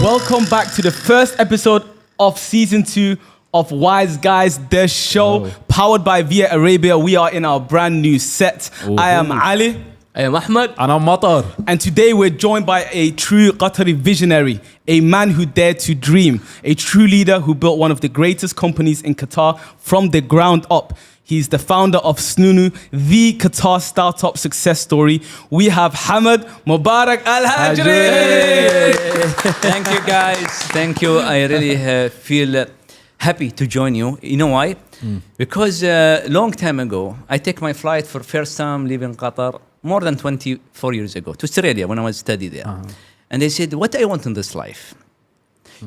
Welcome back to the first episode of season 2 of Wise Guys, the show powered by Via Arabia. We are in our brand new set. I am Ali. I am Ahmad. And I'm Matar. And today we're joined by a true Qatari visionary, a man who dared to dream, a true leader who built one of the greatest companies in Qatar from the ground up. He's the founder of Snoonu, the Qatar startup success story. We have Hamad Al-Hajri. Thank you, guys. Thank you. I really feel happy to join you. You know why? Because a long time ago, I take my flight for first time leaving Qatar more than 24 years ago to Australia when I was studying there. And they said, what I want in this life?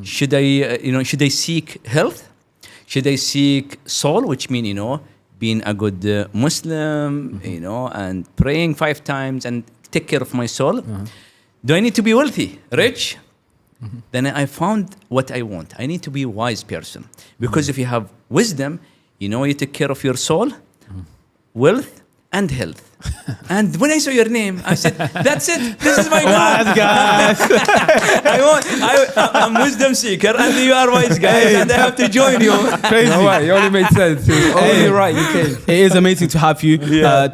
Should I seek health? Should I seek soul, which means, being a good Muslim, and praying 5 times and take care of my soul? Do I need to be wealthy, rich? Then I found what I want. I need to be a wise person. Because if you have wisdom, you take care of your soul, wealth, and health. And when I saw your name, I said, that's it. This is my goal. Guys. I'm wisdom seeker, and you are wise guys, and I have to join you. Crazy. No way, it only made sense. It was only right, you came. It is amazing to have you.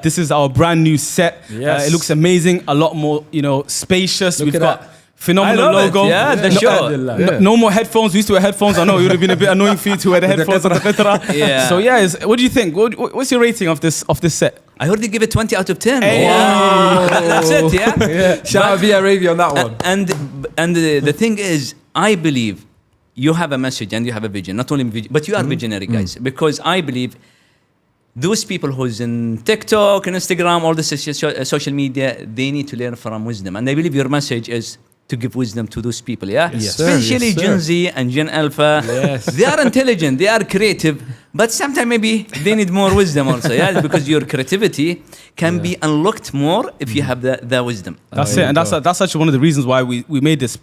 This is our brand new set. Yes. It looks amazing. A lot more, spacious. Look We've at got that. phenomenal I love logo. it. Yeah, the show. No more headphones. We used to wear headphones. I know it would have been a bit annoying for you to wear the headphones on the Qatari. Yeah. So what do you think? What's your rating of this set? I already give it 20 out of 10. Hey. Wow. That's it, yeah? Shout out Via Arabia on that one. And the thing is, I believe you have a message and you have a vision. Not only vision, but you are visionary, guys. Because I believe those people who's in TikTok and Instagram, all the social media, they need to learn from wisdom. And I believe your message is to give wisdom to those people, yeah? Yes, sir. Especially Yes, sir. Gen Z and Gen Alpha. Yes. They are intelligent, they are creative, but sometimes maybe they need more wisdom also, yeah? Because your creativity can be unlocked more if you have the wisdom. That's it, and that's actually one of the reasons why we made this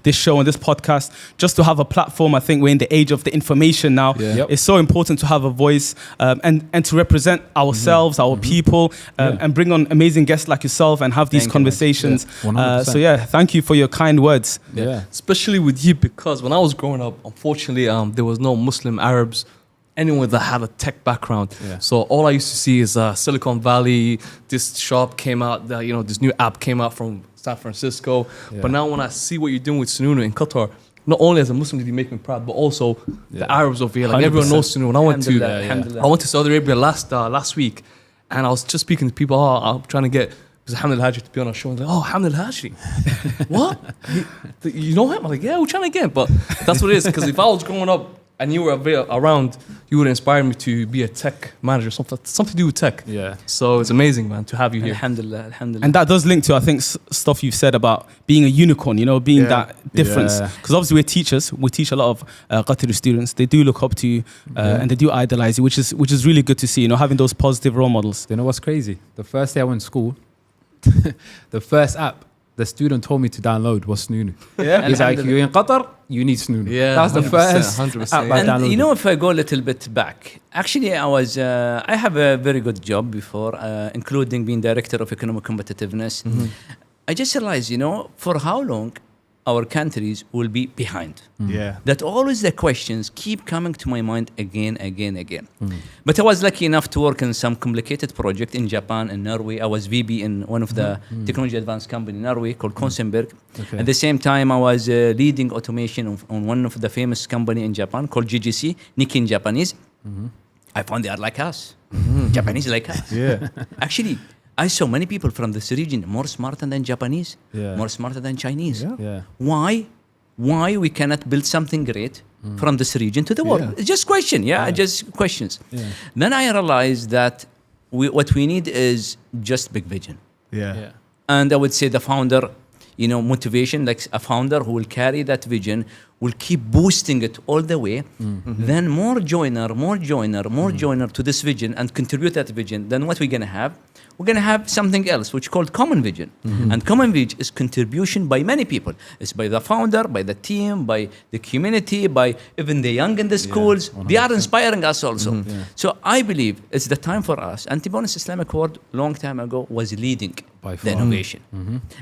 this show and this podcast, just to have a platform. I think we're in the age of the information now. It's so important to have a voice and to represent ourselves, our people, and bring on amazing guests like yourself and have these conversations. So thank you for your kind words. Yeah. Especially with you, because when I was growing up, unfortunately, there was no Muslim Arabs, anyone that had a tech background. So all I used to see is Silicon Valley. This shop came out, this new app came out from San Francisco. But now when I see what you're doing with Snoonu in Qatar, not only as a Muslim did you make me proud, but also the Arabs over here. Like 100%. everyone knows Snoonu. When I went to Alhamdulillah. I went to Saudi Arabia last week, and I was just speaking to people. I'm trying to get Hamad Al-Hajri to be on our show. And like, Hamad Al-Hajri, what? You know him? I'm like, yeah, we're trying to get him. But that's what it is. Because if I was growing up and you were around, you would inspire me to be a tech manager, something to do with tech. Yeah. So it's amazing, man, to have you here. Alhamdulillah. And that does link to, I think, stuff you've said about being a unicorn, being that difference. Because obviously we're teachers. We teach a lot of Qatari students. They do look up to you and they do idolize you, which is really good to see, having those positive role models. You know what's crazy? The first day I went to school, the first app the student told me to download was Snoonu. Yeah. He's like, you're in Qatar, you need Snoonu. Yeah, That's the 100%, first 100%. app I And downloaded. if I go a little bit back, actually I have a very good job before, including being director of economic competitiveness. I just realized, for how long our countries will be behind. That always the questions keep coming to my mind again. But I was lucky enough to work in some complicated project in Japan and Norway. I was VP in one of the technology advanced company in Norway called Konsenberg. At the same time, I was leading automation on one of the famous company in Japan called GGC, Nikkei Japanese. I found they are like us. Japanese like us. Actually, I saw many people from this region more smarter than Japanese, more smarter than Chinese. Why we cannot build something great from this region to the world? It's just question, just questions. Then I realized that what we need is just big vision. And I would say the founder, motivation, like a founder who will carry that vision, will keep boosting it all the way. Then more joiner to this vision and contribute that vision. Then what we're gonna have? we're going to have something else, which is called common vision. And common vision is contribution by many people. It's by the founder, by the team, by the community, by even the young in the schools. They are inspiring us also. So I believe it's the time for us. And to be honest, Islamic world, long time ago, was leading the innovation.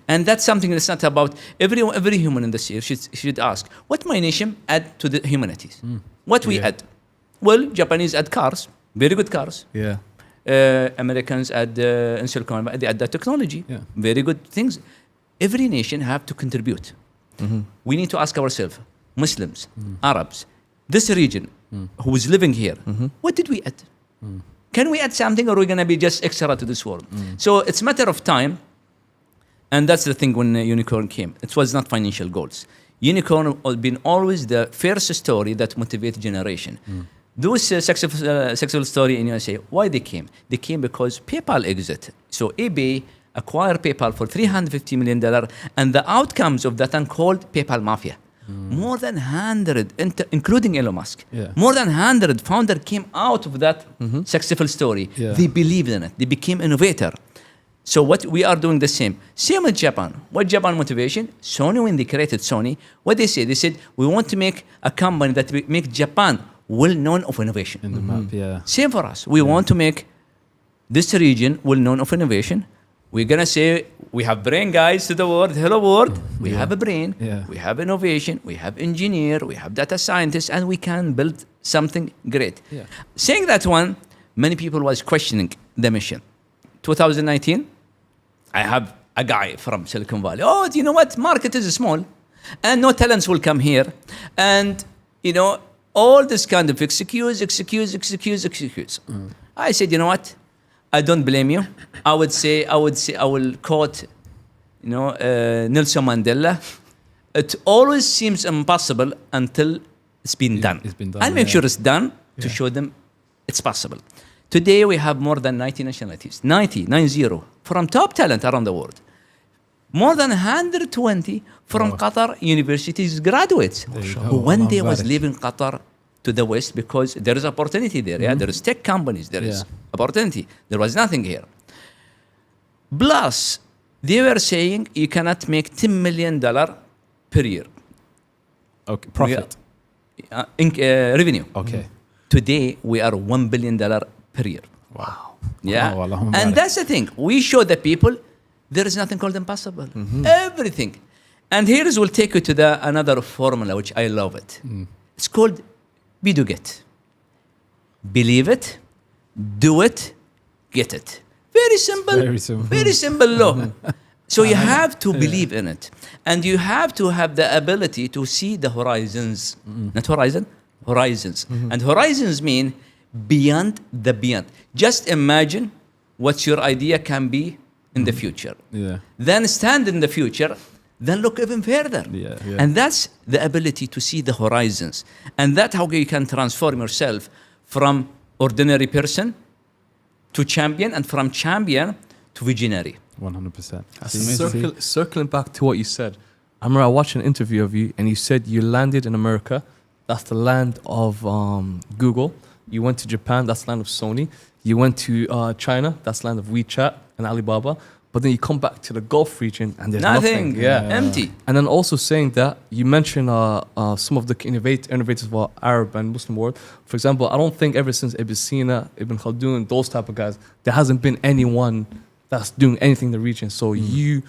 And that's something that's not about every human in this year should ask, what my nation add to the humanities? What we add? Well, Japanese add cars, very good cars. Yeah. Americans add in Silicon Valley, they add the technology, very good things. Every nation have to contribute. We need to ask ourselves, Muslims, Arabs, this region who is living here, what did we add? Can we add something, or are we going to be just extra to this world? So it's a matter of time, and that's the thing when Unicorn came. It was not financial goals. Unicorn has been always the first story that motivates generation. Those successful story in USA, why they came? They came because PayPal exit. So eBay acquired PayPal for $350 million, and the outcomes of that called PayPal Mafia. More than 100, including Elon Musk, more than 100 founders came out of that successful story. They believed in it. They became innovator. So what we are doing the same. Same with Japan. What Japan motivation? Sony, when they created Sony, what they said? They said, we want to make a company that will make Japan well known of innovation. In the map, Same for us. We want to make this region well known of innovation. We're going to say, we have brain guys to the world. Hello world. We have a brain. We have innovation. We have engineer. We have data scientists. And we can build something great. Saying that one, many people was questioning the mission. 2019, I have a guy from Silicon Valley. Oh, you know what? Market is small. And no talents will come here. And, you know, all this kind of excuse. I said, you know what? I don't blame you. I will quote, you know, Nelson Mandela. It always seems impossible until it's been done. I'll make sure it's done to show them it's possible. Today we have more than 90 nationalities, 90, from top talent around the world. More than 120 from Qatar universities graduates who one day was leaving Qatar to the West because there is opportunity there. There is tech companies, there is opportunity. There was nothing here. Plus, they were saying you cannot make $10 million per year. Okay, profit. Revenue. Okay. Today, we are $1 billion per year. Wow. Yeah. Wow, and that's the thing. We show the people there is nothing called impossible. Everything. And here we'll take you to another formula, which I love it. It's called be do get. Believe it, do it, get it. Very simple. Very simple law. So you have to believe in it. And you have to have the ability to see the horizons. Not horizon, horizons. And horizons mean beyond the beyond. Just imagine what your idea can be in the future. Then stand in the future, then look even further. And that's the ability to see the horizons. And that's how you can transform yourself from ordinary person to champion, and from champion to visionary. 100%. Circling back to what you said, I remember I watched an interview of you, and you said you landed in America. That's the land of Google. You went to Japan. That's the land of Sony. You went to China. That's the land of WeChat and Alibaba. But then you come back to the Gulf region, and there's nothing. Empty. And then also saying that, you mentioned some of the innovators of our Arab and Muslim world. For example, I don't think ever since Ibn Sina, Ibn Khaldun, those type of guys, there hasn't been anyone that's doing anything in the region. So you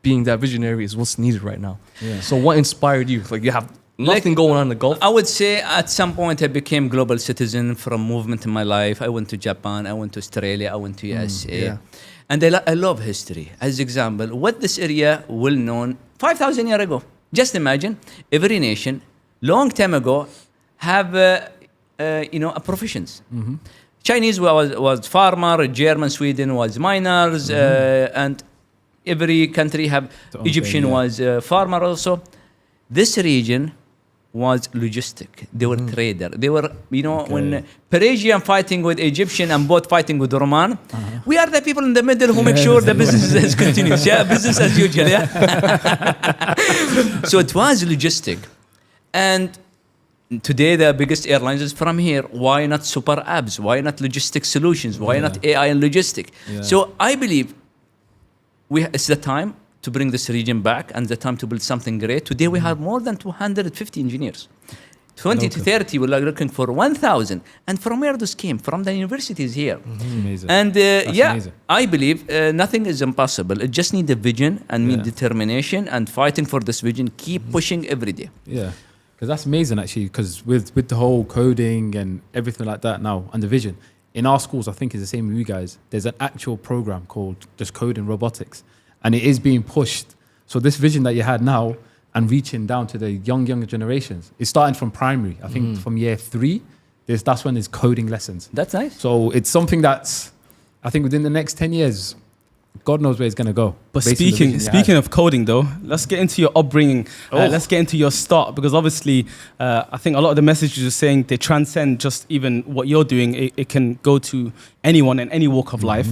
being that visionary is what's needed right now. So what inspired you? Like, you have nothing going on in the Gulf. I would say at some point I became global citizen from movement in my life. I went to Japan, I went to Australia, I went to USA. And I love history. As example, what this area well known 5,000 years ago. Just imagine every nation long time ago have a professions. Chinese was farmer, German, Sweden was miners, and every country have Egyptian was farmer also. This region was logistic. They were trader. They were, when Persian fighting with Egyptian and both fighting with Roman, we are the people in the middle who make sure the business is continuous. Business as usual. So it was logistic. And today the biggest airlines is from here. Why not super apps? Why not logistic solutions? Why not AI and logistic? So I believe it's the time to bring this region back and the time to build something great. Today we have more than 250 engineers. 20 to 30, we're looking for 1,000. And from where this came? From the universities here. Amazing. And amazing. I believe nothing is impossible. It just needs a vision and need determination and fighting for this vision. Keep pushing every day. Yeah, because that's amazing actually. Because with the whole coding and everything like that now and the vision in our schools, I think it's the same with you guys. There's an actual program called just Coding Robotics, and it is being pushed. So this vision that you had now and reaching down to the younger generations, it's starting from primary. I think from year 3, that's when there's coding lessons. That's nice. So it's something that's, I think within the next 10 years, God knows where it's going to go. But speaking of coding, though, let's get into your upbringing. Let's get into your start, because obviously, I think a lot of the messages you're saying, they transcend just even what you're doing. It can go to anyone in any walk of life.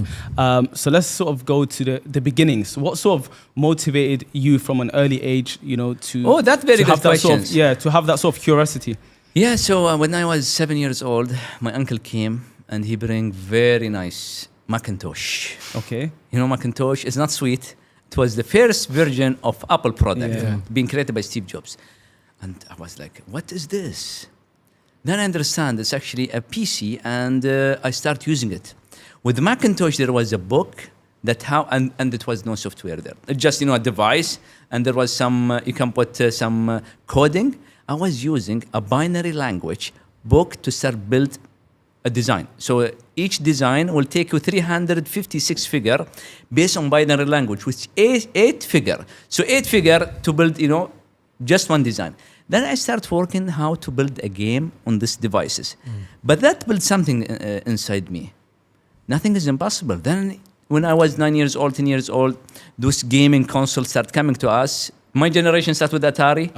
So let's sort of go to the beginnings. What sort of motivated you from an early age, to? Oh, that's very good question. To have that sort of curiosity. Yeah. So when I was 7 years old, my uncle came and he bring very nice Macintosh. Okay. Macintosh is not sweet. It was the first version of Apple product being created by Steve Jobs. And I was like, what is this? Then I understand it's actually a PC, and I start using it. With Macintosh, there was a book and it was no software there. It's just, a device, and there was some, you can put some coding. I was using a binary language book to start build a design. So each design will take you 356 figure based on binary language, which is 8 figure. So 8 figure to build, just one design. Then I start working how to build a game on these devices. But that built something inside me. Nothing is impossible. Then when I was 9 years old, 10 years old, those gaming consoles start coming to us. My generation started with Atari.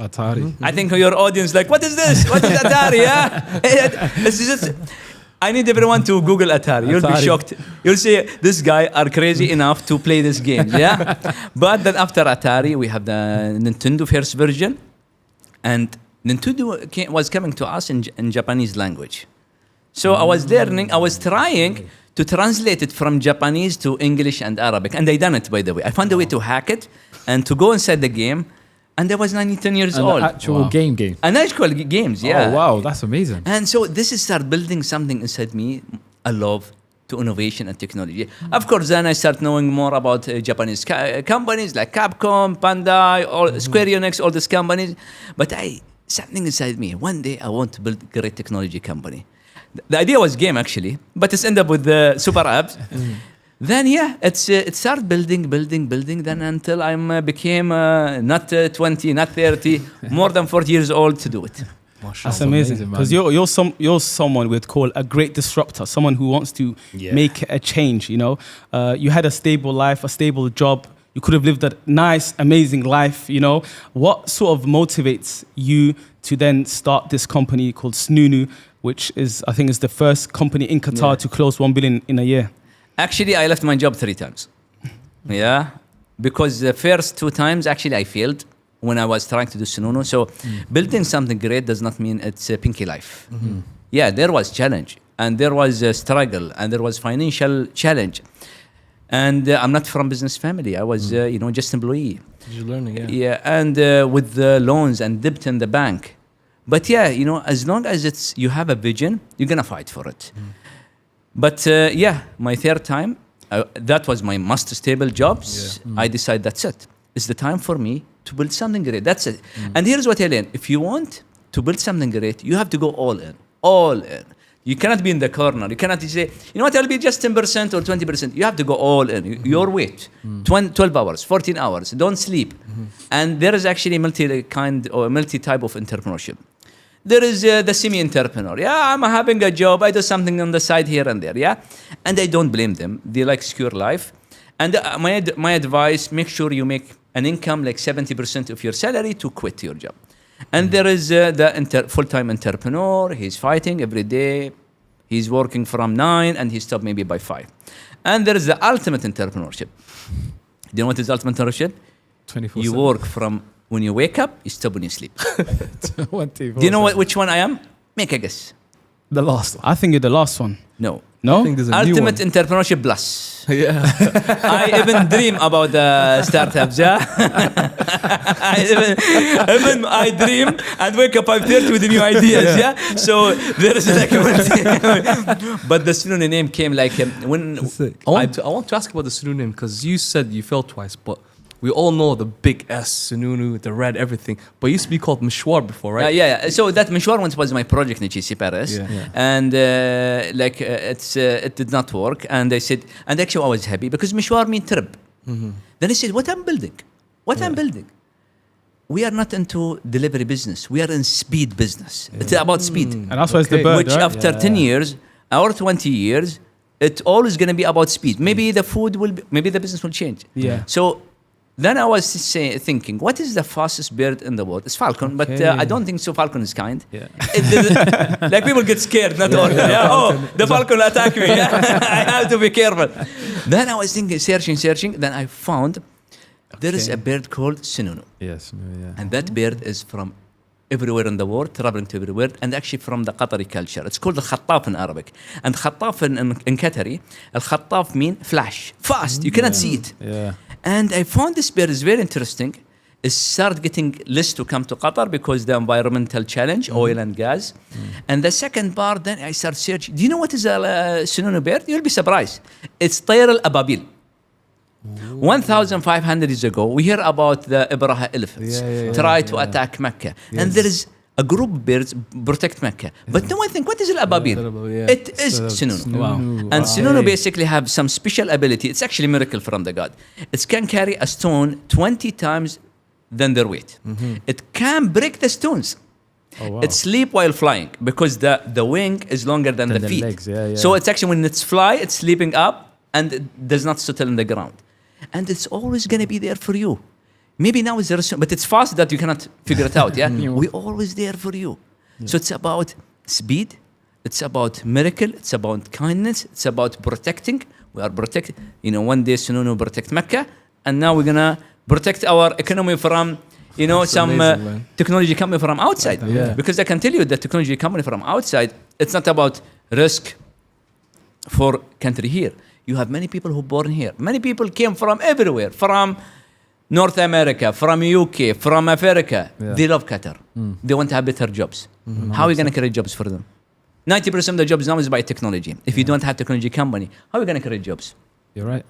I think your audience what is this? What is Atari? It's just, I need everyone to Google Atari. You'll be shocked. You'll say, this guy are crazy enough to play this game. Yeah. But then after Atari, we have the Nintendo first version. And Nintendo was coming to us in Japanese language. So I was trying to translate it from Japanese to English and Arabic. And I done it, by the way. I found a way to hack it and to go inside the game. And I was 10 years old. An actual game. An actual games, yeah. Oh, wow, that's amazing. And so this is start building something inside me, a love to innovation and technology. Of course, then I start knowing more about Japanese companies like Capcom, Bandai, Square Enix, all these companies. But something inside me, one day I want to build a great technology company. The idea was game actually, but it's ended up with the super apps. Then it started building. Then until I became not 20, not 30, more than 40 years old to do it. That's amazing, because you're someone we'd call a great disruptor, someone who wants to make a change. You had a stable life, a stable job. You could have lived a nice, amazing life. What sort of motivates you to then start this company called Snoonu, which I think is the first company in Qatar to close 1 billion in a year? Actually, I left my job 3 times. Because the first 2 times, actually, I failed when I was trying to do Snoonu. So building something great does not mean it's a pinky life. Yeah, there was challenge, and there was a struggle, and there was financial challenge. And I'm not from business family. I was, just employee. You're learning, Yeah, and with the loans and debt in the bank. But as long as you have a vision, you're going to fight for it. But my 3rd time, that was my most stable jobs. I decided that's it. It's the time for me to build something great. That's it. And here's what I learned. If you want to build something great, you have to go all in. All in. You cannot be in the corner. You cannot say, I'll be just 10% or 20%. You have to go all in. Your weight. 12 hours, 14 hours. Don't sleep. And there is actually multi-type of entrepreneurship. There is the semi-entrepreneur. I'm having a job. I do something on the side here and there. And I don't blame them. They like secure life. And my advice, make sure you make an income like 70% of your salary to quit your job. And there is the full-time entrepreneur. He's fighting every day. He's working from 9 and he stopped maybe by 5. And there is the ultimate entrepreneurship. Do you know what is ultimate entrepreneurship? 24/7. You work from When you wake up, you stop when you sleep. 24/7. Do you know which one I am? Make a guess. The last one. I think you're the last one. No. No? I think there's a new Ultimate one. entrepreneurship plus. Yeah. I even dream about the startups, yeah. even I dream and wake up 5:30 with the new ideas, yeah. So there is like but the Snoonu name came like when I want to ask about the Snoonu name because you said you fell twice, but we all know the big S, Snoonu, the red, everything. But it used to be called Mishwar before, right? yeah. So that Mishwar once was my project in GC Paris, and it did not work. And I said, and actually I was happy because Mishwar means trip. Then I said, what I'm building? We are not into delivery business. We are in speed business. It's about speed. And that's why it's the bird, Which right? after 10 years or 20 years, it's always going to be about speed. Maybe the food will be, maybe the business will change. Yeah. So then I was thinking, what is the fastest bird in the world? It's falcon, but I don't think so. Falcon is kind. Yeah. Like people get scared, not order. Yeah. Oh, the falcon will attack me. Yeah. I have to be careful. Then I was thinking, searching. Then I found there is a bird called Snoonu. Yes. Yeah. And that bird is from everywhere in the world, traveling to everywhere, and actually from the Qatari culture. It's called al-Khattaf in Arabic. And Khattaf in Qatari, al-Khattaf means flash, fast. You cannot see it. Yeah. And I found this bird is very interesting. It started getting less to come to Qatar because the environmental challenge, oil and gas. And the second part, then I started searching. Do you know what is a Snoonu bird? You'll be surprised. It's Tayr al-Ababil. 1,500 years ago, we hear about the Ibraha elephants try to attack Mecca. And there is a group of birds protect Mecca. But no one think, what is al-Ababil? It is Snoonu. Wow. And Snoonu basically have some special ability. It's actually a miracle from the God. It can carry a stone 20 times than their weight. It can break the stones. Oh, wow. It sleep while flying because the wing is longer than the feet. legs, yeah. So it's actually when it's fly, it's sleeping up and it does not settle in the ground. And it's always going to be there for you. Maybe now is there, but it's fast that you cannot figure it out. Yeah, we're always there for you. So it's about speed. It's about miracle. It's about kindness. It's about protecting. We are protecting. One day Snoonu protect Mecca, and now we're gonna protect our economy from some amazing, technology coming from outside. Because I can tell you that technology coming from outside, it's not about risk for country here. You have many people who born here. Many people came from everywhere, from North America, from UK, from Africa. They love Qatar. They want to have better jobs. How are you going to create jobs for them? 90% of the jobs now is by technology. If you don't have technology company, how are you going to create jobs? You're right.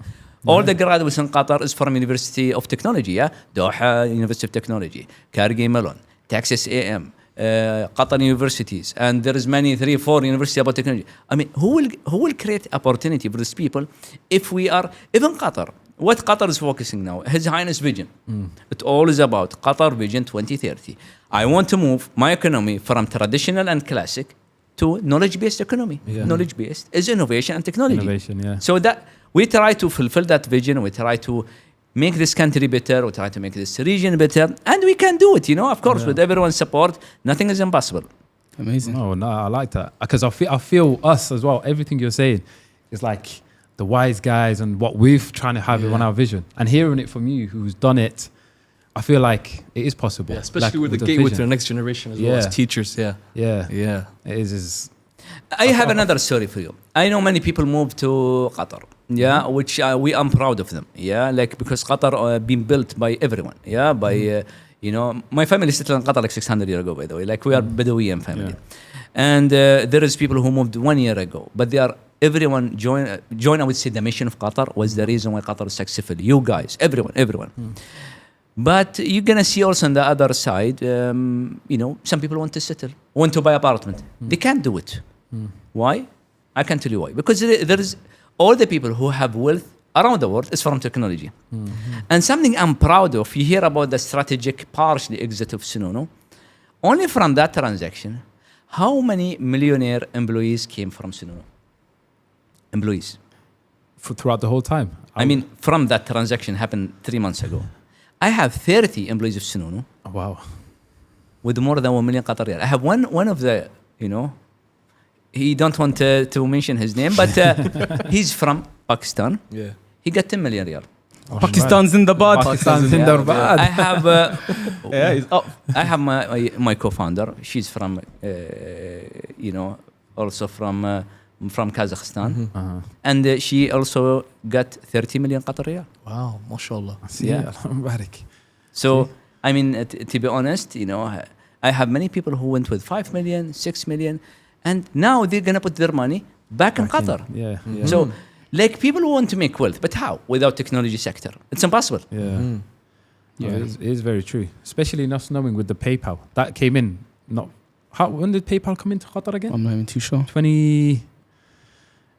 All the graduates in Qatar is from University of Technology, Doha University of Technology, Carnegie Mellon, Texas A&M, Qatar universities, and there is many 3-4 universities about technology. I mean, who will create opportunity for these people if we are even Qatar? What Qatar is focusing now, His Highness vision. It's all is about Qatar Vision 2030. I want to move my economy from traditional and classic to knowledge-based economy. Knowledge-based is innovation and technology. So that we try to fulfill that vision. We try to make this country better. We try to make this region better, and we can do it. Of course, with everyone's support, nothing is impossible. Amazing. No, I like that because I feel us as well. Everything you're saying is like the wise guys and what we've trying to have on our vision, and hearing it from you, who's done it. I feel like it is possible, especially like, with the gateway to the next generation as well as teachers. Yeah. It is. I have another story for you. I know many people move to Qatar, which we are proud of them, like because Qatar been built by everyone, by my family settled in Qatar like 600 years ago, by the way, like we are Bedouin family, and there is people who moved 1 year ago, but everyone join. I would say the mission of Qatar was the reason why Qatar is successful. You guys, everyone. But you're gonna see also on the other side, some people want to settle, want to buy apartment. They can't do it. Why? I can tell you why. Because there is all the people who have wealth around the world is from technology. And something I'm proud of, you hear about the strategic partially exit of Snoonu. Only from that transaction, how many millionaire employees came from Snoonu? Employees. Throughout the whole time? I mean, from that transaction happened 3 months ago. I have 30 employees of Snoonu. Oh, wow. With more than 1 million Qatari. I have one of the, he don't want to mention his name, but he's from Pakistan. He got 10 million riyal. Pakistan's in the bad. Pakistan's in the bad. I have Yeah, he's up. I have my co-founder. She's from, also from Kazakhstan, and she also got 30 million Qatari. Wow, mashallah. Yeah. So, I mean, to be honest, I have many people who went with 5 million, 6 million, and now they're gonna put their money back in Qatar. Yeah. So, like, people want to make wealth, but how? Without technology sector, it's impossible. Yeah. Yeah, it is very true. Especially not knowing with the PayPal that came in. When did PayPal come into Qatar again? I'm not even too sure. It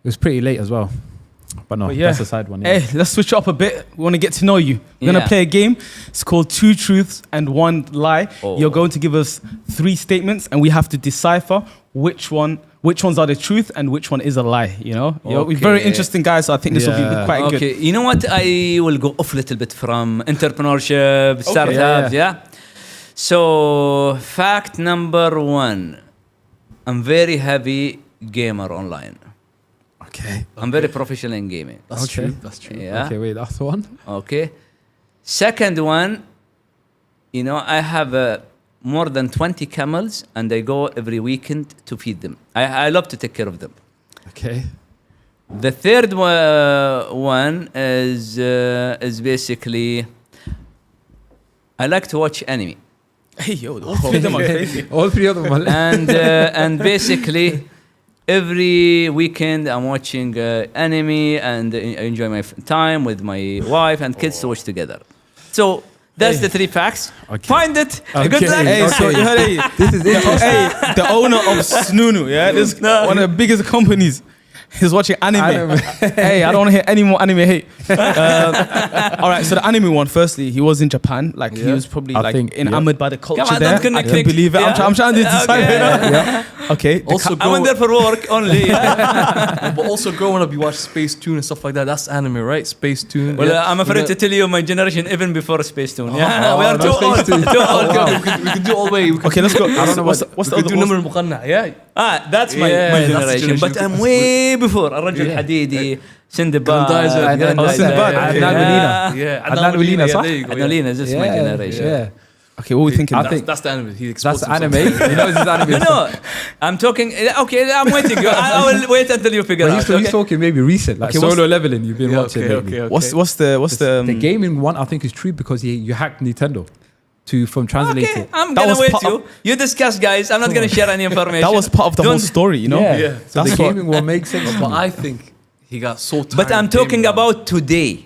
was pretty late as well. But no, that's a side one. Yeah. Hey, let's switch up a bit. We want to get to know you. We're going to play a game. It's called 2 Truths and 1 Lie. Oh. You're going to give us 3 statements, and we have to decipher which ones are the truth and which one is a lie. We're very interesting guys, so I think this will be quite good. Okay, you know what? I will go off a little bit from entrepreneurship, startups, So, fact number 1. I'm very heavy gamer online. Okay. I'm very professional in gaming. That's true. Yeah. Okay, wait, that's one. Okay. Second one, I have more than 20 camels, and I go every weekend to feed them. I love to take care of them. Okay. The third one is basically, I like to watch anime. Hey, yo, all 3 of them are crazy. All 3 of them are and basically, every weekend I'm watching anime, and I enjoy my time with my wife and kids to watch together. So that's the 3 facts. Okay. Find it. Okay. Good luck. Hey, so you heard This is interesting. Hey, the owner of Snoonu, this one of the biggest companies. He's watching anime. Hey, I don't want to hear any more anime hate. All right, so the anime one, firstly, he was in Japan. Like, he was probably enamored by the culture Come on, there. don't I can believe it. Yeah. I'm trying to decide. Okay. Also, I went there for work only. but also growing up, you watch Space Tune and stuff like that. That's anime, right? Space Tune. Well, I'm afraid to tell you, my generation, even before Space Tune. We are no, too old. Space Tune. Too old. we can do all the way. Okay, let's go. I don't know What's the we other can do number المقنع. Yeah. That's my that's the generation. But I'm way before. الرجل الحديدي, Sindbad, Adnan Walina, صح? Adnan Walina, this is my generation. Yeah. Okay, what are we thinking? That's the anime. He That's exposed anime. himself. He knows his anime. No, I'm talking. Okay, I'm waiting. I will wait until you figure out. He's talking maybe recent, like Solo Leveling. You've been watching lately. Okay. What's the The gaming one, I think, is true because you hacked Nintendo from translating. Okay, I'm That gonna was wait part you. You discuss, guys. I'm not gonna share any information. That was part of the whole story, Yeah. So That's the what- gaming one makes sense. But I think he got so tired. But I'm of talking gaming. about today.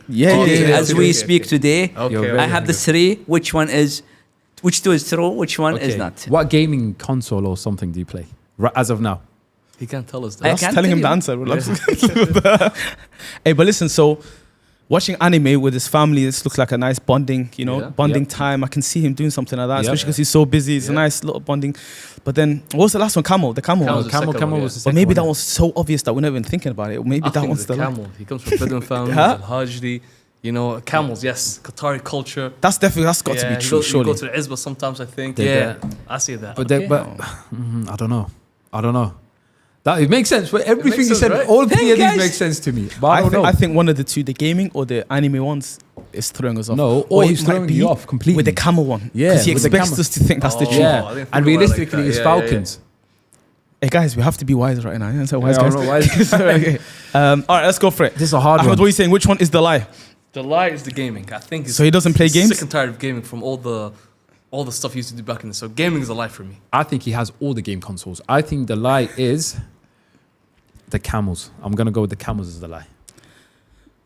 As we speak today, Okay. I have the 3. Which 2 is true? Which one is not? What gaming console or something do you play as of now? He can't tell us I that. That's can't telling him tell the you. answer. Hey, but listen, so watching anime with his family, this looks like a nice bonding, bonding time. I can see him doing something like that, especially because he's so busy. It's a nice little bonding. But then, what was the last one? Camel. The camel one. was the second one, was the But second maybe one, that was so obvious that we're not even thinking about it. Or maybe I that think one's the the camel. He comes from Bedouin families, Huh? Al-Hajri. Camels, yes. Qatari culture. That's got to be true, You surely. go to the Izba sometimes, I think. I see that. But I don't know. That it makes sense. But everything you sense, said, right? all 3 of these guys. make sense to me. But I don't know. I think one of the 2, the gaming or the anime ones, is throwing us off. No, or it he's might throwing be you off completely. with the camel one. Yeah, because he with the expects camel. us to think that's the truth. I Yeah, didn't think and about it like realistically, that. it's Yeah, Falcons. Hey guys, we have to be wise right now. So wise Yeah, I guys. know, wise. Okay. All right, let's go for it. This is a hard Ahmed, one. what are you saying? Which one is the lie? The lie is the gaming. I think. So he doesn't play games? Sick and tired of gaming from all the stuff he used to do back in the. So gaming is a lie for me. I think he has all the game consoles. I think the lie is the camels. I'm gonna go with the camels as the lie.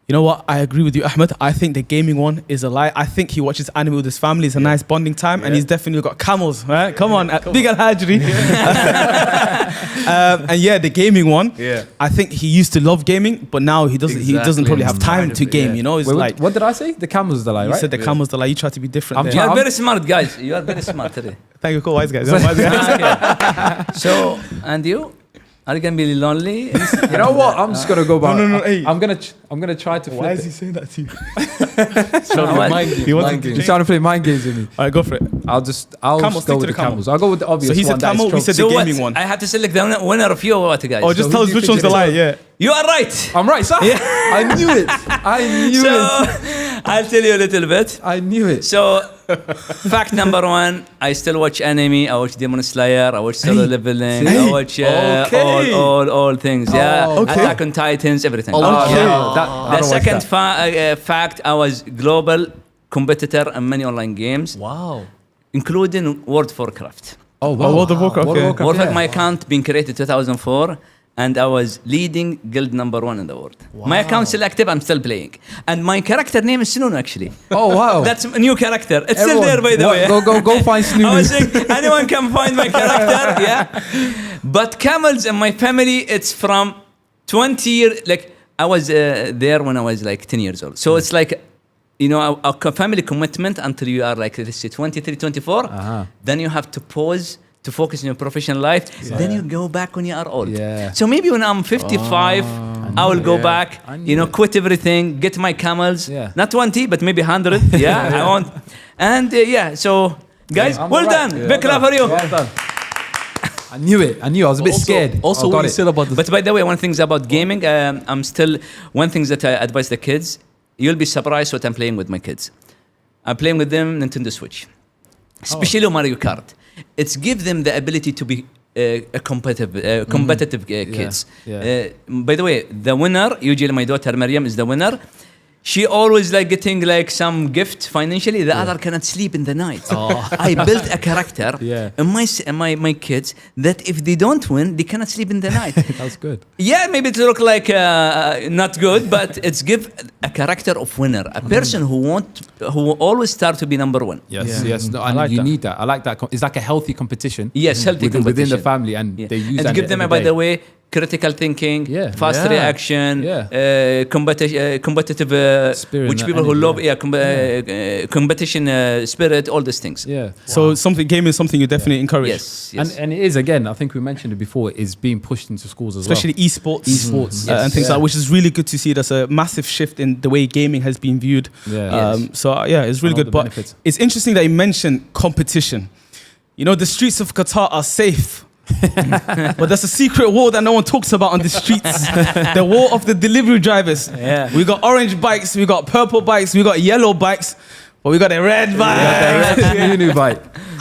You know what? I agree with you, Ahmed. I think the gaming one is a lie. I think he watches anime with his family. It's a nice bonding time, and he's definitely got camels, right? Come on, Big Al-Hajri. And the gaming one. Yeah. I think he used to love gaming, but now he doesn't. He doesn't Exactly. probably have He's time tired to of it, game. yeah. It's Wait, like what did I say? The camels is the lie, you right? said. The camels the lie. You try to be different. I'm there. You are I'm- very smart, guys. You are very smart today. Thank you, cool wise guys. Wise guys. So, and you? Are you gonna be lonely? You know what? I'm just gonna go back. No, hey. I'm gonna try to. Why flip is it. he saying that to you? Mind games, He wants mind to He's games. trying to play mind games with me. All right, go for it. I'll Camel, just stick go to with the the camel. camels. I'll go with the obvious So he one. said that is camel, we trophy. said So the what? gaming one. I have to select the winner of you or what, guys? Oh, just who tell do us you which think one's the it is? lie, yeah. You are right. I'm right, sir. I knew it. I knew So it. I'll tell you a little bit. I knew it. So, fact number one, I still watch anime. I watch Demon Slayer. I watch Solo Leveling. I watch Okay. all things. Yeah, okay. Attack on Titans, everything. Oh, Okay. yeah. That, I The don't watch second that. fact, I was global competitor in many online games, Wow. including World of Warcraft. Oh, Oh, World of Warcraft, okay. World of yeah. my account being created 2004, and I was leading guild number 1 in the world. My account's still active. I'm still playing, and my character name is Snoonu actually. Oh, wow. That's a new character. It's Everyone, still there, by the what? way. Go find I Snoonu. was saying, anyone can find my character, yeah. But camels in my family, it's from 20 years. Like I was there when I was like 10 years old. So it's like, you know, a family commitment until you are like, let's say 23, 24. Then you have to pause to focus on your professional life. Then you go back when you are old. Yeah. So maybe when I'm 55, I will go back, I knew you know, it. quit everything, get my camels. Yeah. Not 20, but maybe 100. Yeah, I want. And yeah, so guys, I'm well right. done. Yeah, Big clap for you. Well done. I knew it. I was a bit scared. Also, I what got you it. said about the But by the way, one thing about gaming, one thing that I advise the kids, you'll be surprised what I'm playing with my kids. I'm playing with them Nintendo Switch, especially Mario Kart. It's give them the ability to be a competitive kids. Yeah. By the way, the winner, usually my daughter Maryam is the winner. She always like getting like some gift financially. The other cannot sleep in the night. I built a character in my kids that if they don't win, they cannot sleep in the night. That's good. Yeah, maybe it look like not good, but it's give a character of winner, a person who always start to be number one. Yes, Yeah. yes. No, and like you that. need that. I like that. It's like a healthy competition. Yes, healthy within competition the family, and Yeah. they use and that give them, every by day. the way, critical thinking, Yeah. fast Yeah. reaction, Yeah. competitive, Spirit which and people who energy, love, competition spirit, all these things. Yeah. So gaming is something you definitely encourage. Yes, yes. And it is, again, I think we mentioned it before, is being pushed into schools as Especially well. esports. Esports. And things Yeah. like, which is really good to see. There's a massive shift in the way gaming has been viewed. Yeah. So yeah, it's really And all good. the But benefits. it's interesting that you mentioned competition. You know, the streets of Qatar are safe. But there's a secret war that no one talks about on the streets. The war of the delivery drivers. Yeah. We got orange bikes, we got purple bikes, we got yellow bikes, but we got a red bike. Snoonu bike.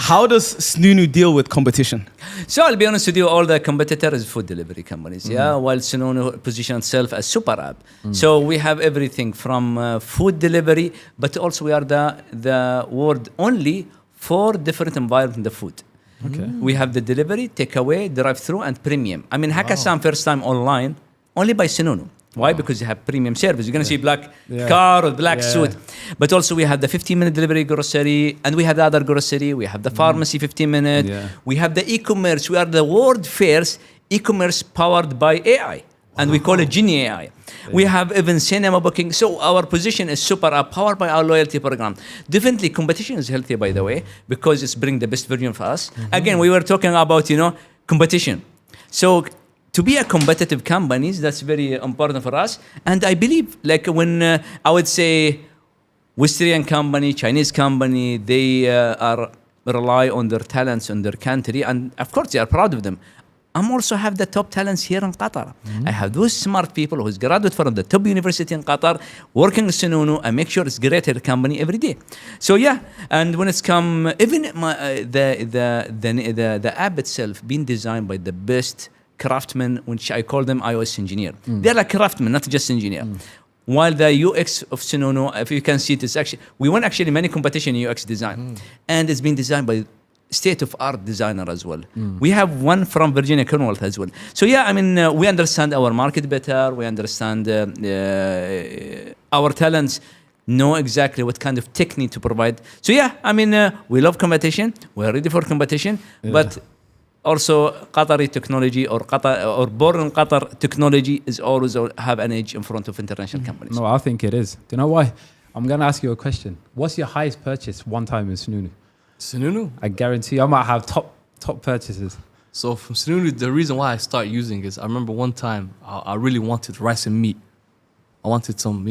How does Snoonu deal with competition? So I'll be honest with you, all the competitors food delivery companies, yeah, while Snoonu position itself as super app. So we have everything from food delivery, but also we are the world only for different environment in the food. Okay. We have the delivery, takeaway, drive-through, and premium. I mean, Hakkasan first time online, only by Snoonu. Why? Because you have premium service. You're going to see black car or black suit. But also we have the 15-minute delivery grocery, and we have the other grocery. We have the pharmacy 15-minute. Yeah. We have the e-commerce. We are the world first e-commerce powered by AI. And we call it Genie AI. We have even cinema booking. So our position is super app powered by our loyalty program. Definitely competition is healthy, by the way, because it's bring the best version for us. Again, we were talking about, competition. So to be a competitive companies, that's very important for us. And I believe like when I would say Western company, Chinese company, they are rely on their talents in their country. And of course, they are proud of them. I'm also have the top talents here in Qatar. I have those smart people who's graduate from the top university in Qatar, working in Snoonu, and make sure it's greater company every day. So yeah, and when it's come, even the app itself being designed by the best craftsmen, which I call them iOS engineer. They're like craftsmen, not just engineer. While the UX of Snoonu, if you can see it, is actually we won actually many competition in UX design, and it's been designed by state-of-art designer as well. We have one from Virginia Commonwealth as well. So yeah, I mean, we understand our market better. We understand our talents, know exactly what kind of technique to provide. So yeah, I mean, we love competition. We're ready for competition, but also Qatari technology or born in Qatar technology is always have an edge in front of international companies. No, I think it is. Do you know why? I'm going to ask you a question. What's your highest purchase one time in Snoonu? Snoonu. I guarantee I might have top purchases. So from Snoonu, the reason why I started using is I remember one time I really wanted rice and meat. I wanted some,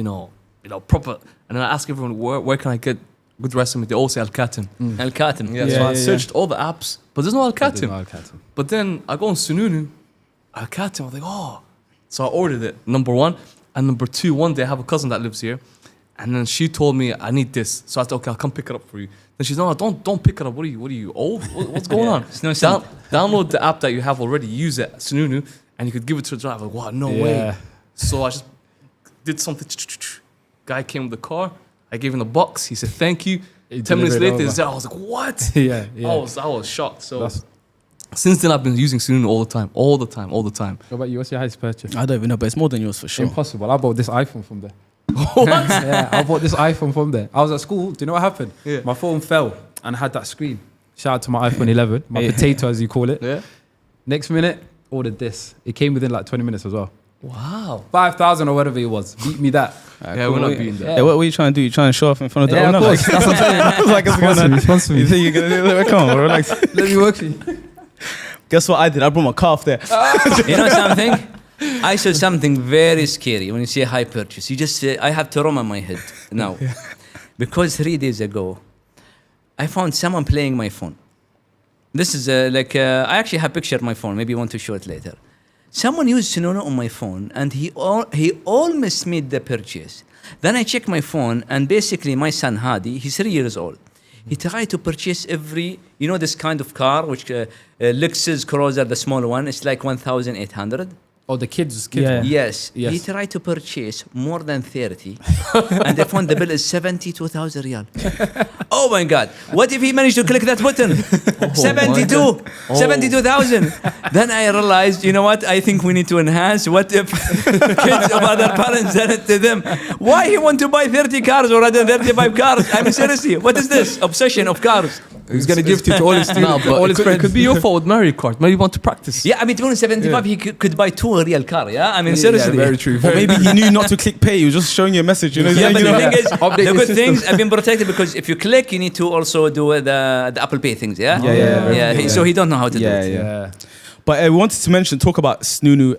proper. And then I ask everyone, where can I get good rice meat? They all say Al-Katim. Al-Katim. Yeah, so I searched all the apps, but there's no Al-Katim. Al-Katim. But then I go on Snoonu, Al-Katim. I was like, oh. So I ordered it, number one. And number two, one day I have a cousin that lives here. And then she told me, I need this. So I said, okay, I'll come pick it up for you. Then she's no, don't pick it up. What are you old? What's going on? Download the app that you have already, use it, Snoonu, and you could give it to the driver. Like, wow, no way. So I just did something. Guy came with the car. I gave him the box. He said, thank you. 10 minutes later, I was like, what? Yeah. I was shocked. So since then, I've been using Snoonu all the time. What about you? What's your highest purchase? I don't even know, but it's more than yours for sure. Impossible. I bought this iPhone from there. What? Yeah, I bought this iPhone from there. I was at school. Do you know what happened? Yeah. My phone fell and I had that screen. Shout out to my iPhone 11, my potato as you call it. Yeah. Next minute, ordered this. It came within like 20 minutes as well. Wow. 5,000 or whatever it was. Beat me that. Yeah, we're not beating that. Yeah, what are you trying to do? You trying to show off in front of the Yeah, owner? of course. That's what I'm saying. Like, Sponsor me. You think you're gonna do? Come on, relax. Let me work for you. Guess what I did? I brought my calf there. You know something? I saw something very scary when you say high purchase. You just say, I have trauma in my head now. Because 3 days ago, I found someone playing my phone. This is I actually have a picture of my phone. Maybe you want to show it later. Someone used Snoonu on my phone and he almost made the purchase. Then I checked my phone and basically my son Hadi, he's 3 years old. He tried to purchase this kind of car, which Lexus Cruiser, the small one, it's like 1,800. Oh, the kids. Yeah. Yes. Yes. He tried to purchase more than 30 and the phone, the bill is 72,000 riyal. Oh my God. What if he managed to click that button? 72,000. Then I realized, you know what? I think we need to enhance. What if kids of other parents send it to them? Why he want to buy 30 cars rather than 35 cars? I mean, seriously, what is this obsession of cars? He's going to give it to all his students, But all his it friends. could be your fault with Mario Kart. Maybe you want to practice. Yeah, I mean, 275, he could buy 2 real car. Yeah, I mean, seriously. Yeah, very true. Or maybe he knew not to click pay. He was just showing you a message. You know, Yeah, but you the know, thing is, Update the your good system. things have been protected because if you click, you need to also do the Apple Pay things. Yeah, So he don't know how to do it. Yeah. But I wanted to talk about Snoonu.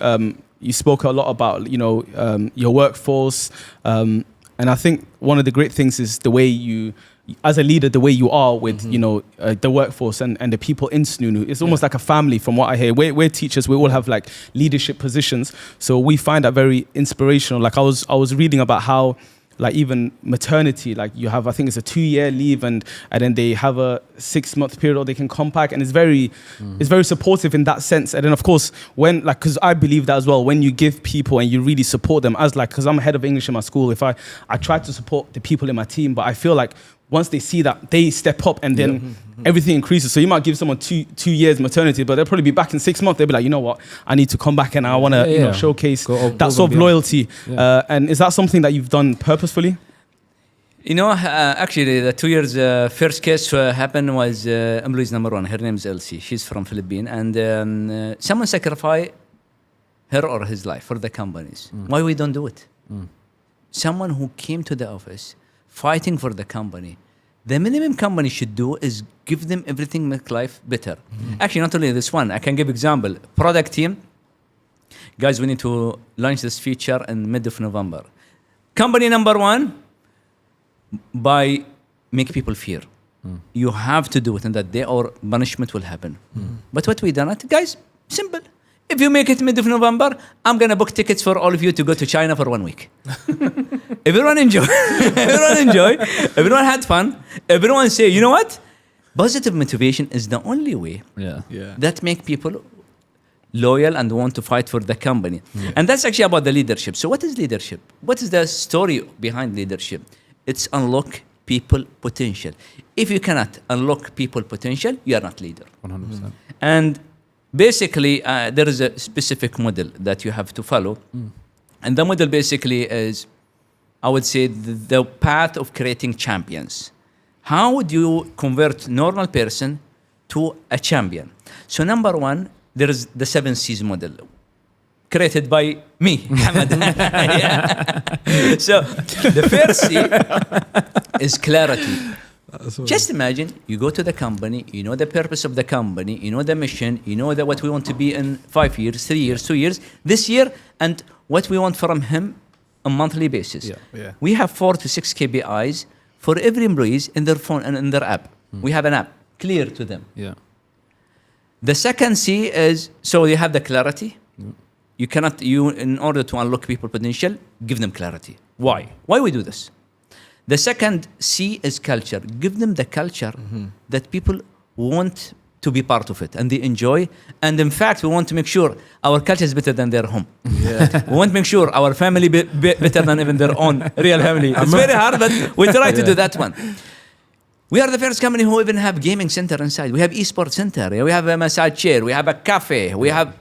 You spoke a lot about, your workforce. And I think one of the great things is the way you, as a leader, the way you are with, the workforce and the people in Snoonu. It's almost like a family from what I hear. We're teachers. We all have like leadership positions. So we find that very inspirational. Like I was reading about how, like even maternity, like you have, I think it's a 2-year leave and then they have a 6-month period or they can come back, and it's very supportive in that sense. And then of course, because I believe that as well, when you give people and you really support them because I'm head of English in my school, if I try to support the people in my team, but I feel like once they see that, they step up and then everything increases. So you might give someone 2 years maternity, but they'll probably be back in 6 months. They'll be like, you know what, I need to come back and I want to showcase that sort of loyalty. Yeah. And is that something that you've done purposefully? Actually, the 2 years first case happened was employee's number 1. Her name is Elsie. She's from Philippines. And someone sacrificed her or his life for the companies. Why we don't do it? Someone who came to the office fighting for the company. The minimum company should do is give them everything, make life better. Actually, not only this one, I can give example. Product team, guys, we need to launch this feature in mid of November. Company number 1, by make people fear. You have to do it in that day or punishment will happen. But what we done, guys, simple. If you make it mid of November, I'm going to book tickets for all of you to go to China for 1 week. Everyone enjoy. Everyone had fun. Everyone say, you know what? Positive motivation is the only way that make people loyal and want to fight for the company. And that's actually about the leadership. So what is leadership? What is the story behind leadership? It's unlock people potential. If you cannot unlock people potential, you are not leader. 100%. And basically, there is a specific model that you have to follow. And the model basically is, I would say, the path of creating champions. How would you convert normal person to a champion? So number 1, there is the 7 C's model, created by me, Hamad. So the first C is clarity. Just imagine you go to the company, you know the purpose of the company, you know the mission, you know that what we want to be in 5 years, 3 years, 2 years, this year, and what we want from him on monthly basis. Yeah. We have 4 to 6 KPIs for every employees in their phone and in their app. We have an app clear to them. Yeah. The second C is, so you have the clarity. You cannot, in order to unlock people potential, give them clarity. Why? Why we do this? The second C is culture. Give them the culture that people want to be part of it and they enjoy. And in fact, we want to make sure our culture is better than their home. We want to make sure our family better than even their own real family. It's very hard, but we try to do that one. We are the first company who even have gaming center inside. We have esports center. We have a massage chair. We have a cafe. We have,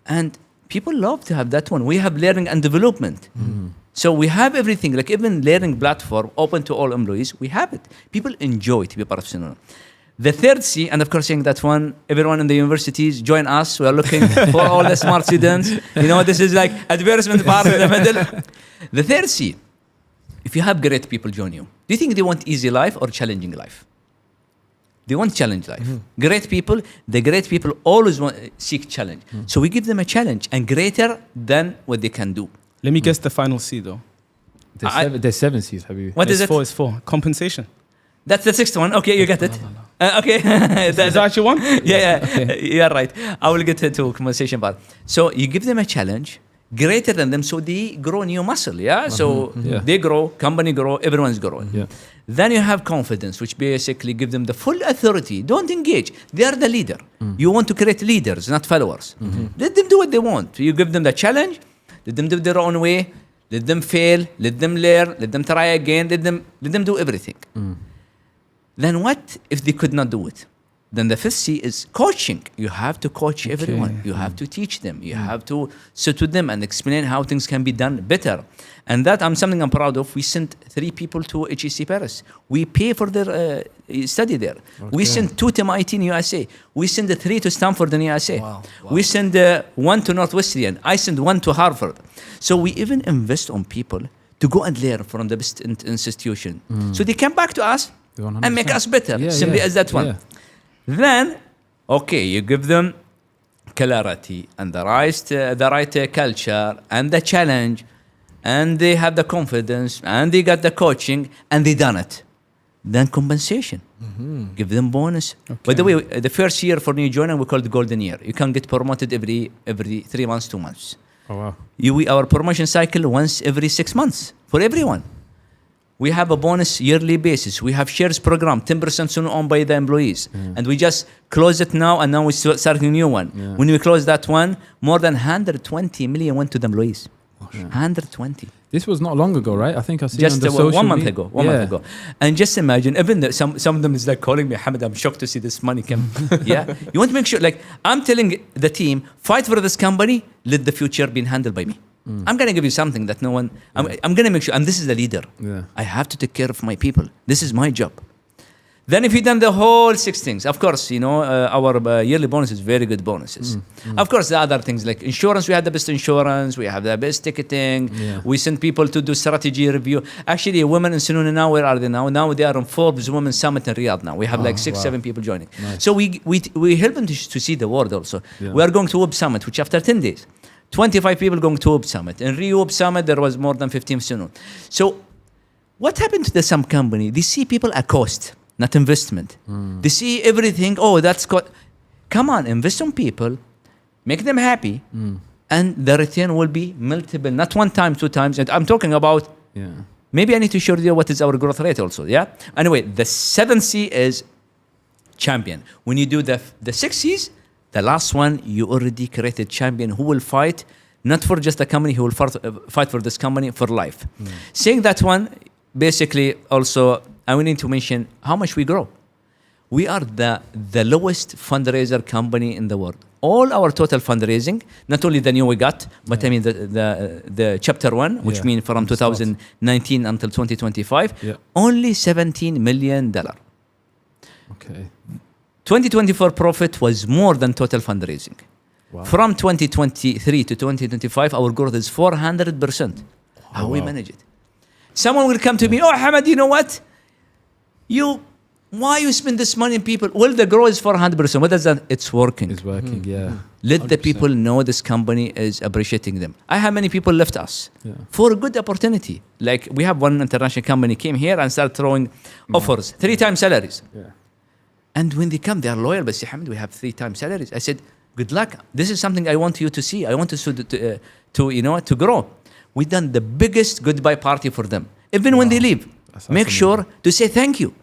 and people love to have that one. We have learning and development. So we have everything, like even learning platform open to all employees. We have it. People enjoy to be part of Snoonu. The third C, and of course saying that one, everyone in the universities, join us. We are looking for all the smart students. You know, this is like advertisement part in the middle. The third C, if you have great people join you, do you think they want easy life or challenging life? They want challenge life. Great people, the great people always seek challenge. So we give them a challenge and greater than what they can do. Let me guess the final C though. There's 7 C's. Have you? What is it? It's 4. Compensation. That's the sixth one. Okay, you get it. Okay. Is that your one? Yeah. You're right. I will get to conversation part. So you give them a challenge greater than them, so they grow new muscle. Yeah. So they grow, company grow, everyone's growing. Yeah. Then you have confidence, which basically give them the full authority. Don't engage. They are the leader. You want to create leaders, not followers. Let them do what they want. You give them the challenge. Let them do their own way. Let them fail. Let them learn. Let them try again. Let them do everything. Then what if they could not do it? Then the fifth C is coaching. You have to coach everyone. You have to teach them. You have to sit with them and explain how things can be done better. And that something I'm proud of. We sent 3 people to HEC Paris. We pay for their study there. We sent 2 to MIT in USA. We sent 3 to Stanford in USA. Wow. We send 1 to Northwestern. I sent 1 to Harvard. So we even invest on people to go and learn from the best institution. So they come back to us and make us better. Simply as that one. Yeah. Then, okay, you give them clarity and the right culture and the challenge, and they have the confidence and they got the coaching and they done it. Then compensation. Give them bonus. By the way, the first year for new joiner we call it golden year. You can get promoted every 3 months, 2 months. Oh wow. Our promotion cycle once every 6 months for everyone. We have a bonus yearly basis. We have shares program, 10% soon owned by the employees. And we just close it now, and now we start a new one. When we close that one, more than 120 million went to the employees. 120. This was not long ago, right? I think I see Just on the social 1 month media. ago. 1 month ago. And just imagine, even some of them is like calling me, Hamad, I'm shocked to see this money come. Yeah. You want to make sure, like, I'm telling the team, fight for this company, let the future be handled by me. I'm going to give you something that no one, I'm going to make sure, and this is the leader. I have to take care of my people. This is my job. Then if you done the whole 6 things, of course, you know, our yearly bonus is very good bonuses. Of course, the other things like insurance, we have the best insurance, we have the best ticketing, we send people to do strategy review. Actually, women in Snoonu now, where are they now? Now they are on Forbes Women's Summit in Riyadh now. We have like 6-7 people joining. Nice. So we help them to see the world also. We are going to Web Summit, which after 10 days, 25 people going to Web Summit. In Rio Web Summit, there was more than 15 Snoonu. So what happened to some company? They see people at cost, not investment. They see everything, that's come on, invest on people, make them happy, and the return will be multiple, not 1 time, 2 times. And I'm talking about, maybe I need to show you what is our growth rate also, Anyway, the 7th C is champion. When you do the 6 C's, the last one, you already created champion who will fight, not for just a company, who will fight for this company for life. Saying that one, basically also, I need to mention how much we grow. We are the lowest fundraiser company in the world. All our total fundraising, not only the new we got, but I mean the chapter 1, which means from 2019 until 2025, only $17 million. Okay. 2024 profit was more than total fundraising. Wow. From 2023 to 2025, our growth is 400%. How we manage it? Someone will come to me, Hamad, you know what? You Why you spend this money on people? Well, the growth is 400%. What does that? It's working. It's working, yeah. Let the 100%. people know this company is appreciating them. I have many people left us for a good opportunity. Like we have one international company came here and started throwing offers, 3 times salaries. Yeah. And when they come, they are loyal. But say, Hamad, we have 3 times salaries. I said, good luck. This is something I want you to see. I want to grow. We done the biggest goodbye party for them. Even when they leave, make sure to say thank you.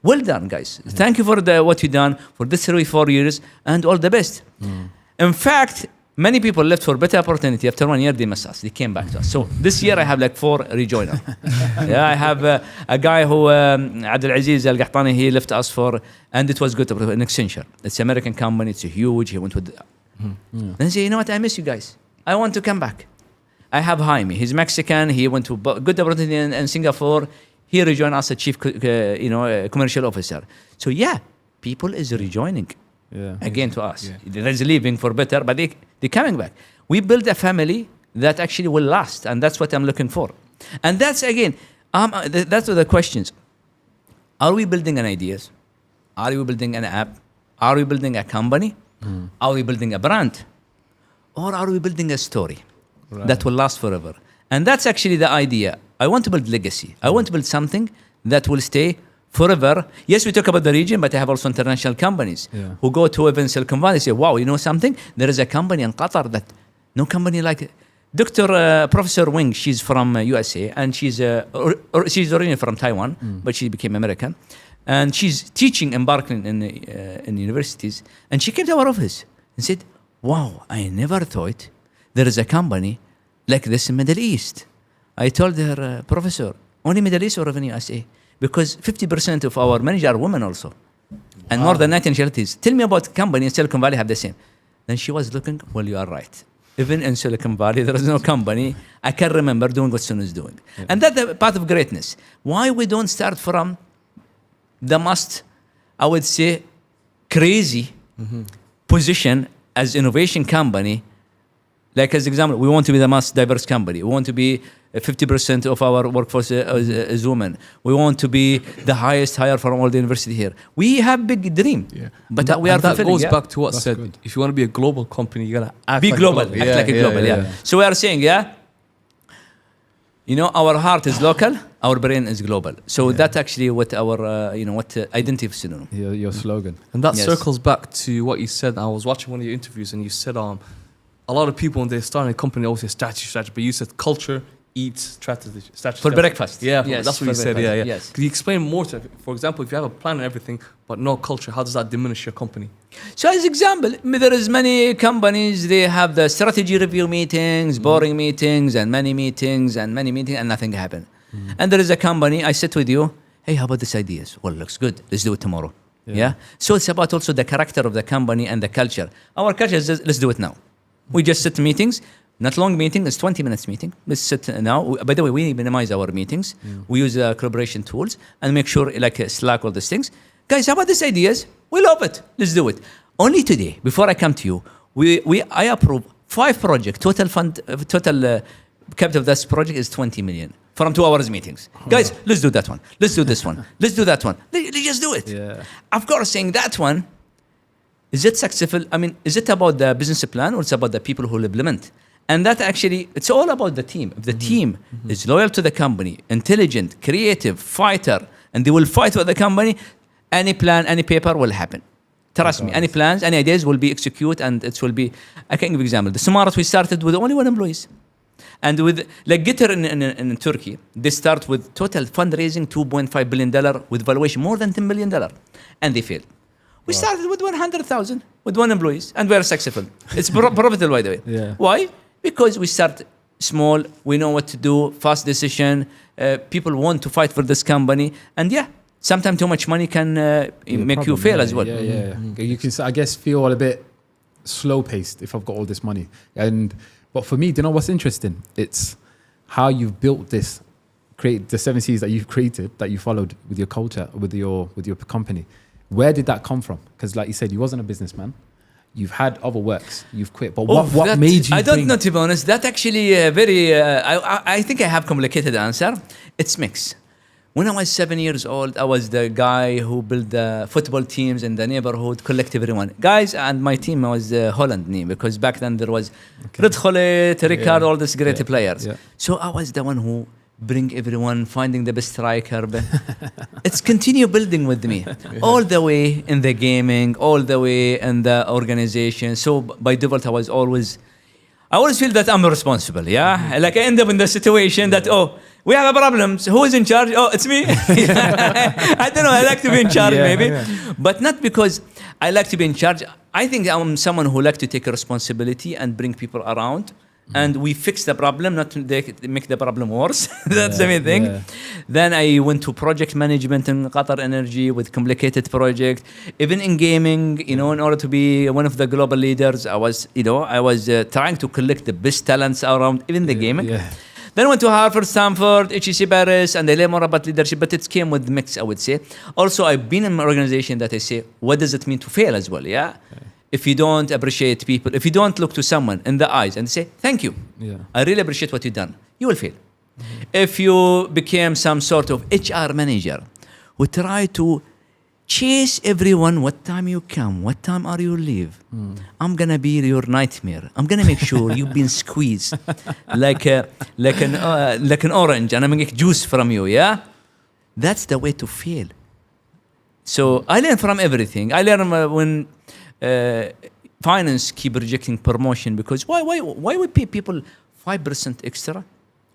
Well done, guys. Yeah. Thank you for what you done for this 3-4 years, and all the best. In fact, many people left for better opportunity. After 1 year, they missed us. They came back to us. So this year, I have like 4 rejoiner. I have a guy who, Abdul Aziz Al-Qahtani, he left us for, and it was good, an Accenture. It's an American company. It's huge. He went with, then he said, you know what, I miss you guys. I want to come back. I have Jaime. He's Mexican. He went to good opportunity in Singapore. He rejoined us as a chief, commercial officer. So yeah, people is rejoining again to us. Yeah. They're leaving for better, but they're coming back. We build a family that actually will last, and that's what I'm looking for. And that's again, that's the questions. Are we building an ideas? Are we building an app? Are we building a company? Are we building a brand? Or are we building a story that will last forever? And that's actually the idea. I want to build legacy. I want to build something that will stay forever. Yes, we talk about the region, but I have also international companies who go to even Silicon Valley and say, wow, you know something? There is a company in Qatar that no company like it. Professor Wing, she's from USA, and she's originally from Taiwan, but she became American. And she's teaching in Berkeley in universities. And she came to our office and said, wow, I never thought there is a company like this in Middle East. I told her, Professor, only Middle East or even USA? Because 50% of our managers are women also. And more than 90 nationalities. Tell me about company in Silicon Valley have the same. Then she was looking, well, you are right. Even in Silicon Valley, there is no company I can remember doing what Snoonu is doing. Yeah. And that's the part of greatness. Why we don't start from the most, I would say, crazy position as innovation company. Like as example, we want to be the most diverse company. We want to be 50% of our workforce is women. We want to be the highest hire from all the university here. We have big dream, but we are that fulfilling. Goes back to what said. Good. If you want to be a global company, you gotta act be like global. Act like a global. So we are saying, our heart is local, our brain is global. So that's actually what our, identity of Snoonu. Your slogan. And that circles back to what you said. I was watching one of your interviews, and you said, a lot of people when they start a company always say strategy, but you said culture eats strategy. For breakfast. Yeah, that's what you said. Yeah. Yes. Could you explain more to it? For example, if you have a plan and everything, but no culture, how does that diminish your company? So as example, there is many companies, they have the strategy review meetings, boring meetings, and many meetings, and nothing happen. And there is a company, I sit with you, hey, how about this ideas? Well, looks good. Let's do it tomorrow. Yeah. So it's about also the character of the company and the culture. Our culture is let's do it now. We just sit meetings, not long meeting, it's 20 minutes meeting. Let's sit now. By the way, we minimize our meetings. We use collaboration tools and make sure like Slack, all these things. Guys, how about these ideas? We love it. Let's do it. Only today, before I come to you, I approve 5 projects. Total capital of this project is 20 million from 2 hours meetings. Guys, let's do that one. Let's do this one. Let's do that one. Let's just do it. Yeah. Of course, saying that one, is it successful? I mean, is it about the business plan or it's about the people who will implement? And that actually, it's all about the team. If the team is loyal to the company, intelligent, creative, fighter, and they will fight for the company, any plan, any paper will happen. Trust me, any plans, any ideas will be executed, and it will be, I can give you an example. The Smarts, we started with only 1 employees. And with, like Qatar in Turkey, they start with total fundraising, $2.5 billion with valuation more than $10 million. And they failed. We started with 100,000 with 1 employee, and we are successful. It's profitable, by the way. Yeah. Why? Because we start small, we know what to do, fast decision, people want to fight for this company, and sometimes too much money can make you fail as well. You can, I guess, feel a bit slow-paced if I've got all this money. But for me, do you know what's interesting? It's how you've built this, create the 7 C's that you've created, that you followed with your culture, with your company. Where did that come from? Because like you said, you wasn't a businessman. You've had other works. You've quit. But what made you I don't know, to be honest. That actually very... I think I have complicated answer. It's mixed. When I was 7 years old, I was the guy who built the football teams in the neighborhood, collect everyone. Guys, and my team was Holland name, because back then there was Red Khaled, Ricard, all these great players. Yeah. So I was the one who bring everyone, finding the best striker. But it's continue building with me all the way in the gaming, all the way in the organization. So by default, I always feel that I'm responsible. Yeah, like I end up in the situation that we have a problem. So who is in charge? Oh, it's me. I don't know. I like to be in charge, maybe, but not because I like to be in charge. I think I'm someone who like to take a responsibility and bring people around. And we fix the problem, not to make the problem worse. That's the main thing. Yeah. Then I went to project management in Qatar Energy with complicated project. Even in gaming, in order to be one of the global leaders, I was trying to collect the best talents around, even the gaming. Yeah. Then I went to Harvard, Stanford, HEC Paris, and I learned more about leadership, but it came with mix, I would say. Also, I've been in an organization that I say, what does it mean to fail as well, yeah? Okay. If you don't appreciate people, if you don't look to someone in the eyes and say, thank you, I really appreciate what you've done, you will fail. If you became some sort of HR manager who try to chase everyone, what time you come, what time are you leave, I'm going to be your nightmare. I'm going to make sure you've been squeezed like an orange, and I'm going to get juice from you, yeah? That's the way to fail. So I learned from everything. I learned when finance keep rejecting promotion, because why would pay people 5% extra?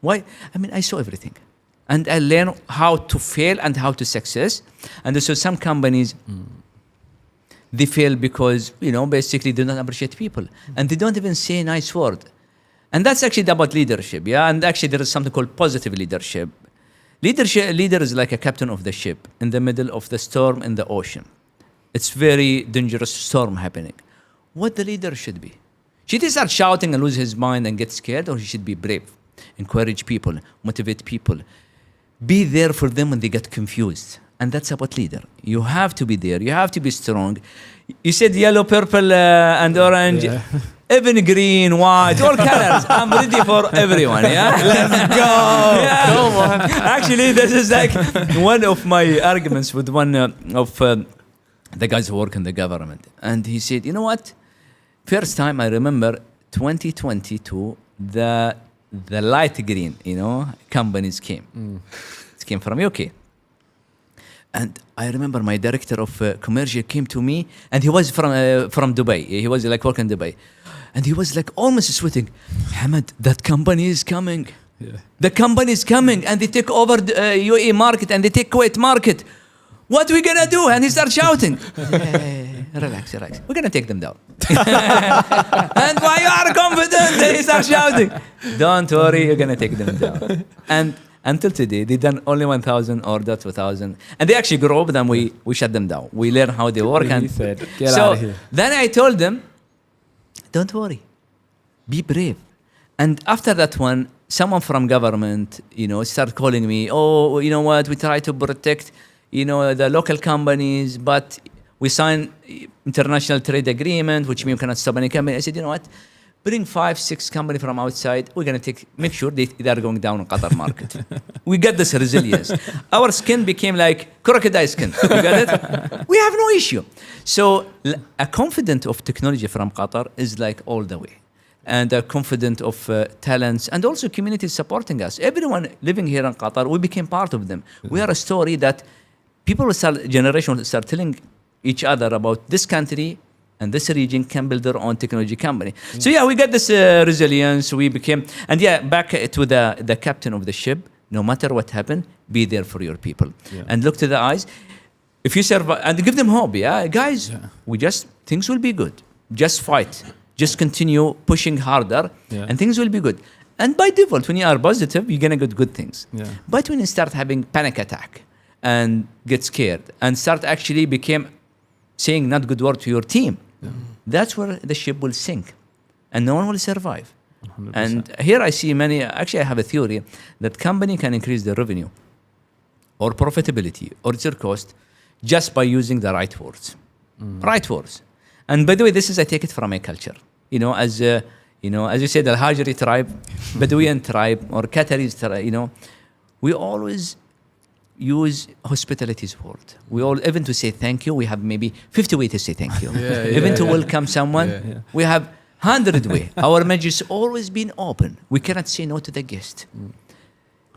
Why? I mean, I saw everything, and I learned how to fail and how to success. And so some companies they fail because basically they don't appreciate people, and they don't even say a nice word. And that's actually about leadership, yeah. And actually there is something called positive leadership. Leader is like a captain of the ship in the middle of the storm in the ocean. It's very dangerous storm happening. What the leader should be? Should he start shouting and lose his mind and get scared, or he should be brave, encourage people, motivate people, be there for them when they get confused? And that's about leader. You have to be there. You have to be strong. You said yellow, purple, and orange. Yeah. Even green, white, all colors. I'm ready for everyone. Yeah, let's go. Yeah. Come on. Actually, this is like one of my arguments with one of the guys who work in the government, and he said, "You know what? First time I remember 2022, the light green, companies came. It came from UK." And I remember my director of commercial came to me, and he was from Dubai. He was like working in Dubai, and he was like almost sweating. Hamad, that company is coming. Yeah. The company is coming, and they take over the UAE market, and they take Kuwait market. What are we gonna do? And he starts shouting. Hey, relax. We're gonna take them down. And why you are confident? And he starts shouting. Don't worry, you're gonna take them down. And until today, they done only 1,000 or 2,000, and they actually grow. But then we shut them down. We learn how they work. And said, get out of here. Then I told them, don't worry, be brave. And after that one, someone from government, started calling me. Oh, you know what? We try to protect, the local companies, but we sign international trade agreement, which means we cannot stop any company. I said, you know what? Bring 5-6 companies from outside. We're going to make sure they are going down in Qatar market. We get this resilience. Our skin became like crocodile skin. You got it? We have no issue. So a confidence of technology from Qatar is like all the way. And a confidence of talents, and also communities supporting us. Everyone living here in Qatar, we became part of them. We are a story that generation will start telling each other about this country, and this region can build their own technology company. Yeah. So we got this resilience. We became, and back to the captain of the ship. No matter what happened, be there for your people, and look to the eyes. If you survive, and give them hope, guys. Yeah. Things will be good. Just fight. Just continue pushing harder, and things will be good. And by default, when you are positive, you're gonna get good things. Yeah. But when you start having panic attack and get scared and start actually saying not good word to your team, that's where the ship will sink, and no one will survive. 100%. And here I see actually I have a theory that company can increase their revenue or profitability or their cost just by using the right words. Right words. And by the way, I take it from my culture. As you said, Al-Hajri tribe, Bedouin tribe, or Qataris tribe, we always use hospitality's word. We all, even to say thank you, we have maybe 50 ways to say thank you. Even to welcome someone, we have 100 ways. Our majlis always been open. We cannot say no to the guest.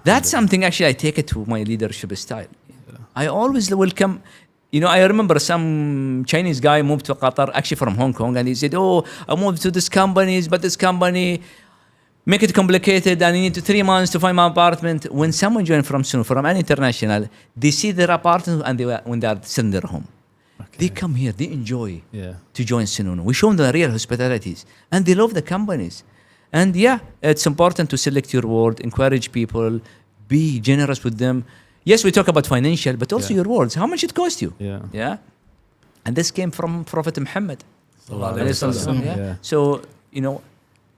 That's something actually I take it to my leadership style. I always welcome. You know, I remember some Chinese guy moved to Qatar, actually from Hong Kong, and he said, "Oh, I moved to this company, but this company make it complicated, and I need 3 months to find my apartment." When someone joins from Snoonu, from an international, they see their apartment, and when they are sitting their home, they come here, they enjoy to join Snoonu. We show them the real hospitalities, and they love the companies. And yeah, it's important to select your word, encourage people, be generous with them. Yes, we talk about financial, but also your words. How much it cost you? Yeah. And this came from Prophet Muhammad. So, you know,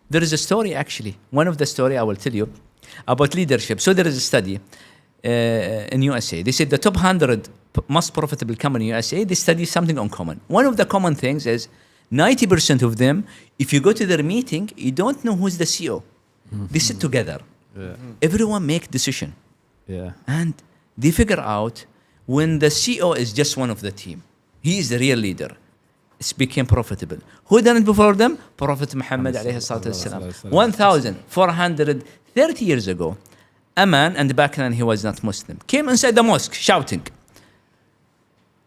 there is a story actually. One of the story I will tell you about leadership. So there is a study in USA. They said the top 100 most profitable company in USA, they study something uncommon. One of the common things is 90% of them, if you go to their meeting, you don't know who's the CEO. They sit together. Everyone make decision. And they figure out when the CEO is just one of the team. He is the real leader. It became profitable. Who done it before them? Prophet Muhammad alayhi salatu wasalam. 1,430 years ago, a man, and back then he was not Muslim, came inside the mosque shouting.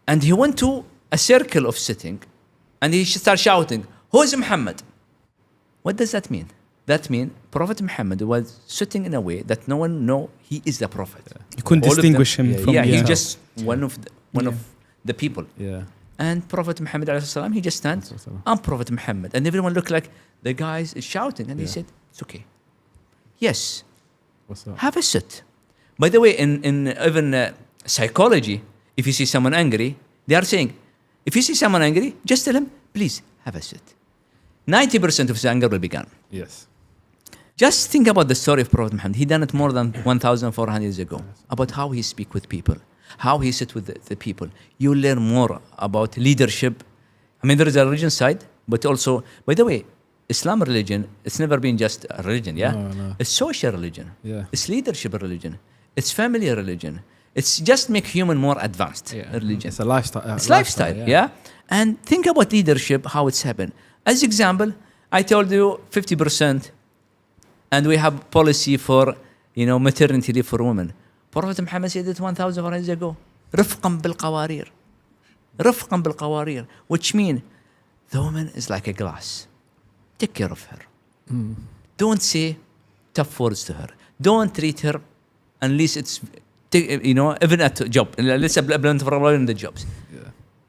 And he went to a circle of sitting and he started shouting, "Who is Muhammad?" What does that mean? That means Prophet Muhammad was sitting in a way that no one know he is the Prophet. You couldn't distinguish him from he's just one of the people. And Prophet Muhammad he just stands, "I'm Prophet Muhammad." And everyone looked like the guy is shouting. And he said, "It's okay. Yes, what's up? Have a sit." By the way, in even psychology, if you see someone angry, they are saying, if you see someone angry, just tell him, "Please, have a sit." 90% of his anger will be gone. Yes. Just think about the story of Prophet Muhammad. He done it more than 1,400 years ago. About how he speak with people, how he sit with the people. You learn more about leadership. I mean, there is a religion side, but also, by the way, Islam religion, it's never been just a religion, No. It's social religion. It's leadership religion. It's family religion. It's just make human more advanced religion. It's a lifestyle. It's lifestyle, And think about leadership, how it's happened. As example, I told you 50%, and we have policy for, maternity leave for women. Prophet Muhammad said it 1,000 years ago. رفقا بالقوارير, which means the woman is like a glass. Take care of her. Don't say tough words to her. Don't treat her unless it's, even at a job. Let's say in the jobs.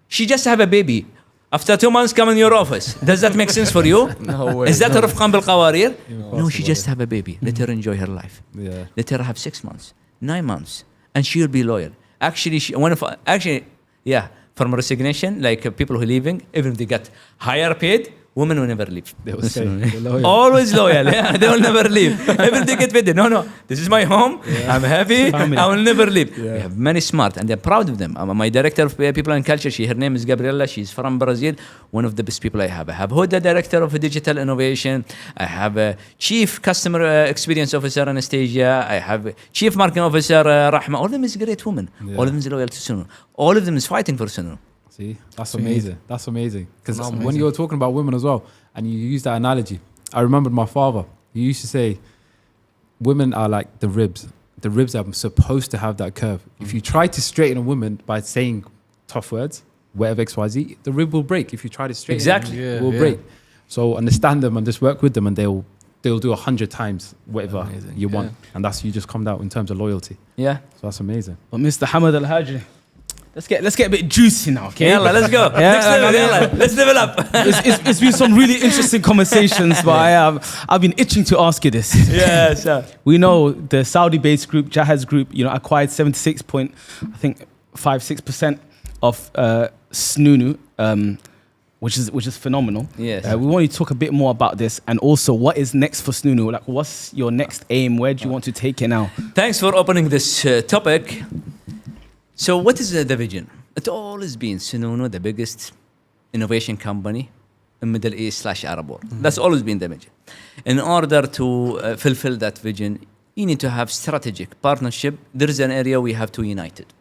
She just have a baby. After 2 months, come in your office. Does that make sense for you? No way. Is that رفقا بالقوارير? No, she just have a baby. Let her enjoy her life. Let her have 6 months, 9 months, and she will be loyal. Actually, from resignation, like people who are leaving, even if they get higher paid, women will never leave. They will stay. Loyal. Always loyal. They will never leave. Even they get paid. No. This is my home. I'm happy. Family. I will never leave. We have many smart, and I'm proud of them. My director of people and culture, her name is Gabriela. She's from Brazil. One of the best people I have. I have Huda, director of digital innovation. I have a chief customer experience officer, Anastasia. I have a chief marketing officer, Rahma. All of them is great women. All of them is loyal to Snoonu. All of them is fighting for Snoonu. See, that's amazing. That's amazing. Because when you were talking about women as well, and you used that analogy, I remembered my father. He used to say, women are like the ribs. The ribs are supposed to have that curve. If you try to straighten a woman by saying tough words, whatever X, Y, Z, the rib will break. If you try to straighten it will break. So understand them and just work with them, and they'll do 100 times whatever you want. And that's, you just come out in terms of loyalty. Yeah. So that's amazing. But Mr. Hamad Al-Hajri, let's get a bit juicy now, okay? Yalla, let's go. Next level, let's level up. It's been some really interesting conversations, but I've been itching to ask you this. Yeah, sure. We know the Saudi-based group, Jahaz Group, acquired 76.56% of Snoonu, which is phenomenal. Yes. We want you to talk a bit more about this, and also what is next for Snoonu. Like, what's your next aim? Where do you want to take it now? Thanks for opening this topic. So what is the vision? It's always been Snoonu, the biggest innovation company in Middle East / Arab world. That's always been the vision. In order to fulfill that vision, you need to have strategic partnership. There is an area we have to unite it.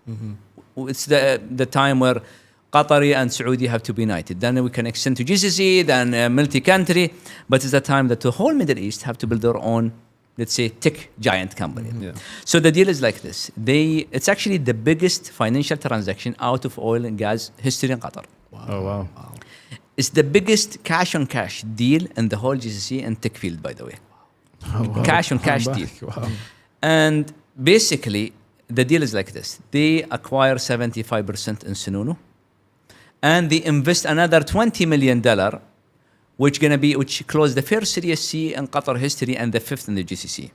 It's the time where Qatari and Saudi have to be united. Then we can extend to GCC, then multi-country. But it's the time that the whole Middle East have to build their own, let's say, tech giant company. So the deal is like this. It's actually the biggest financial transaction out of oil and gas history in Qatar. Wow. It's the biggest cash-on-cash deal in the whole GCC and tech field, by the way. Cash-on-cash deal. Wow. And basically, the deal is like this. They acquire 75% in Snoonu, and they invest another $20 million, which closed the first Series C in Qatar history and the fifth in the GCC.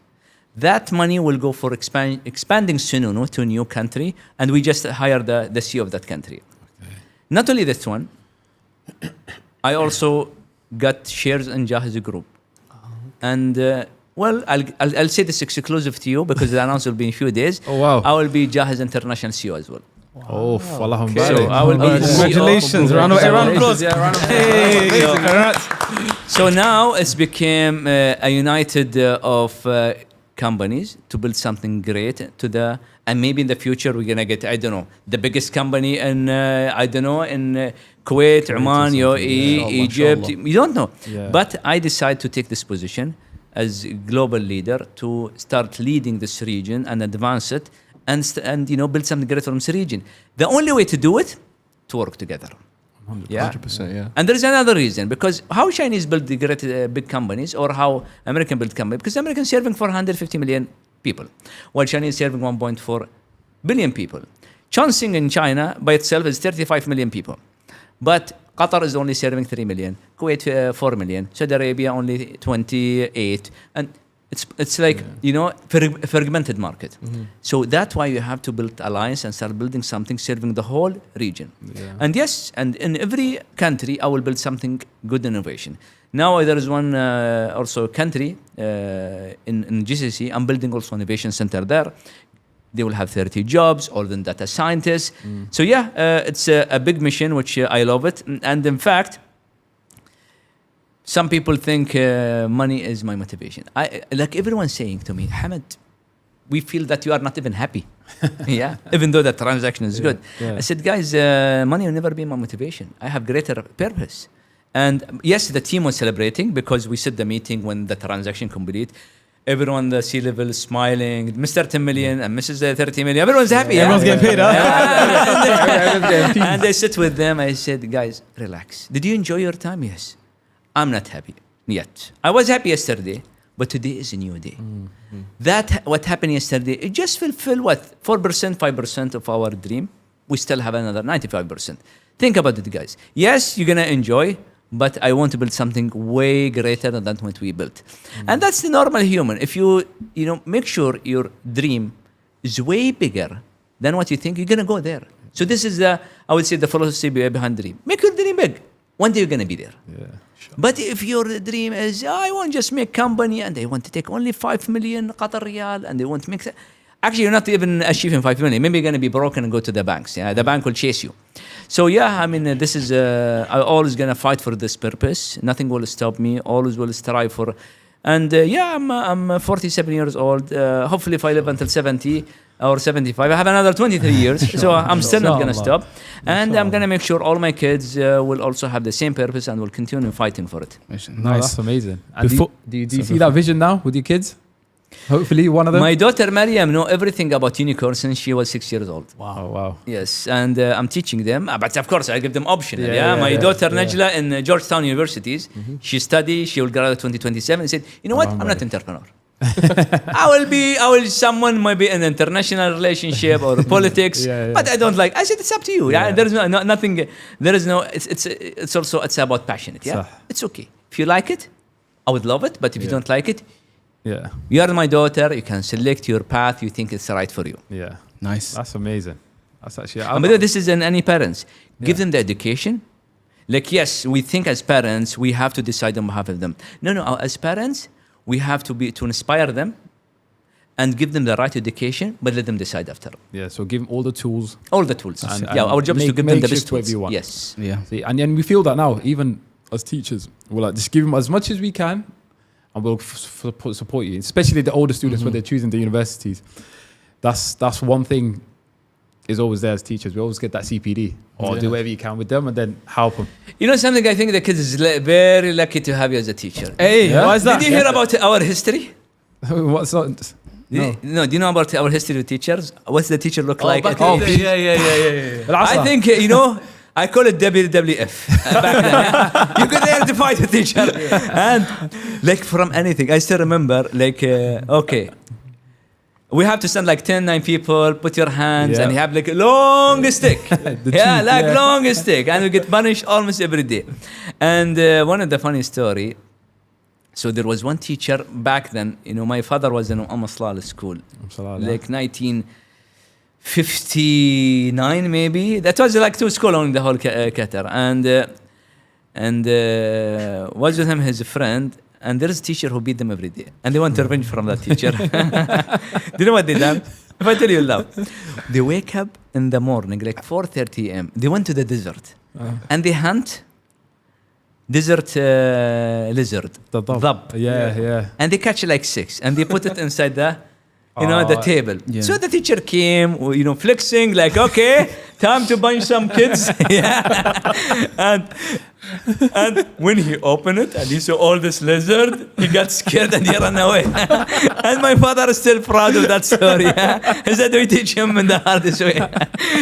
That money will go for expanding Snoonu to a new country, and we just hired the CEO of that country. Okay. Not only this one, I also got shares in Jahiz Group. And well, I'll say this exclusive to you because the announcement will be in a few days. Oh, wow. I will be Jahiz International CEO as well. Oh, Allahumma barik. So I will be congratulations. Round of applause. Hey. So now it's became a united of companies to build something great and maybe in the future we're gonna get, I don't know, the biggest company in in Kuwait, Oman, UAE, Egypt. You don't know. Yeah. But I decided to take this position as global leader to start leading this region and advance it and build something great from this region. The only way to do it, to work together. 100%, yeah. And there is another reason, because how Chinese build the great big companies or how American build companies, because American is serving 450 million people, while China is serving 1.4 billion people. Chongqing in China by itself is 35 million people. But Qatar is only serving 3 million, Kuwait 4 million, Saudi Arabia only 28, and it's like fragmented market. So that's why you have to build alliance and start building something serving the whole region. And yes, and in every country I will build something good innovation. Now there is one also country in GCC. I'm building also innovation center there. They will have 30 jobs, all the data scientists. So it's a big mission, which I love it. And in fact, some people think money is my motivation. Like everyone's saying to me, Hamad, we feel that you are not even happy. Even though the transaction is good. I said, guys, money will never be my motivation. I have greater purpose. And yes, the team was celebrating because we said the meeting when the transaction complete. Everyone, the C-level is smiling. Mr. 10 million and Mrs. 30 million. Everyone's happy. Everyone's getting paid, huh? And I sit with them. I said, guys, relax. Did you enjoy your time? Yes. I'm not happy yet. I was happy yesterday, but today is a new day. That what happened yesterday, it just fulfill what? 4%, 5% of our dream. We still have another 95%. Think about it, guys. Yes, you're going to enjoy, but I want to build something way greater than what we built. And that's the normal human. If you make sure your dream is way bigger than what you think, you're going to go there. So this is I would say the philosophy behind dream. Make your dream big. One day you're going to be there. Sure. But if your dream is, I want to just make company and they want to take only 5 million Qatar Riyal and they want to make... Actually, you're not even achieving 5 million. Maybe you're going to be broken and go to the banks. The bank will chase you. So this is, I'm always going to fight for this purpose. Nothing will stop me. Always will strive for. And I'm 47 years old. Hopefully if I live until 70 or 75, I have another 23 years. So I'm still not going to stop. And I'm going to make sure all my kids will also have the same purpose and will continue fighting for it. Nice. That's amazing. And do you see that vision now with your kids? Hopefully one of them. My daughter Mariam know everything about unicorns since she was 6 years old. Wow. Yes, and I'm teaching them, but of course I give them optional. My daughter Najla in Georgetown Universities, she studies, she will graduate 2027. She said, you know what? I'm not an entrepreneur. I will someone maybe in international relationship or politics, but I don't like. I said it's up to you. There is nothing. There is no. It's also about passionate. It's okay. If you like it, I would love it. But if you don't like it, you are my daughter. You can select your path. You think it's right for you. Nice. That's amazing. That's actually. But this is in any parents. Give them the education. Like yes, we think as parents we have to decide on behalf of them. No. As parents, we have to inspire them and give them the right education, but let them decide after. So give them all the tools. All the tools. And our job is to give them the best tools. Yes. See, and we feel that now, even as teachers, we're like, just give them as much as we can, and we'll support you, especially the older students when they're choosing the universities. That's one thing is always there as teachers. We always get that CPD or do whatever you can with them and then help them. You know something, I think the kids is very lucky to have you as a teacher. Hey, why is that? Did you hear about our history? What's that? No, do you know about our history with teachers? What's the teacher look like? Yeah. I think, you know, I call it WWF. Back then, yeah? You could identify the teacher. And like from anything, I still remember, like, okay. We have to stand like 9 people, put your hands, and you have like a long stick. Long stick. And we get punished almost every day. And one of the funny story, so there was one teacher back then, you know, my father was in Salal school, like 1959 maybe. That was like 2 schools in the whole Qatar. And was with him his friend. And there is a teacher who beat them every day. And they want revenge from that teacher. Do you know what they done? If I tell you now. They wake up in the morning, like 4:30 a.m. They went to the desert. And they hunt desert lizard. The dab. Yeah. And they catch like 6. And they put it inside the, the table. Yeah. So the teacher came, you know, flexing like, okay, time to bunch some kids. And when he opened it and he saw all this lizard, he got scared and he ran away. And my father is still proud of that story. He said we teach him in the hardest way.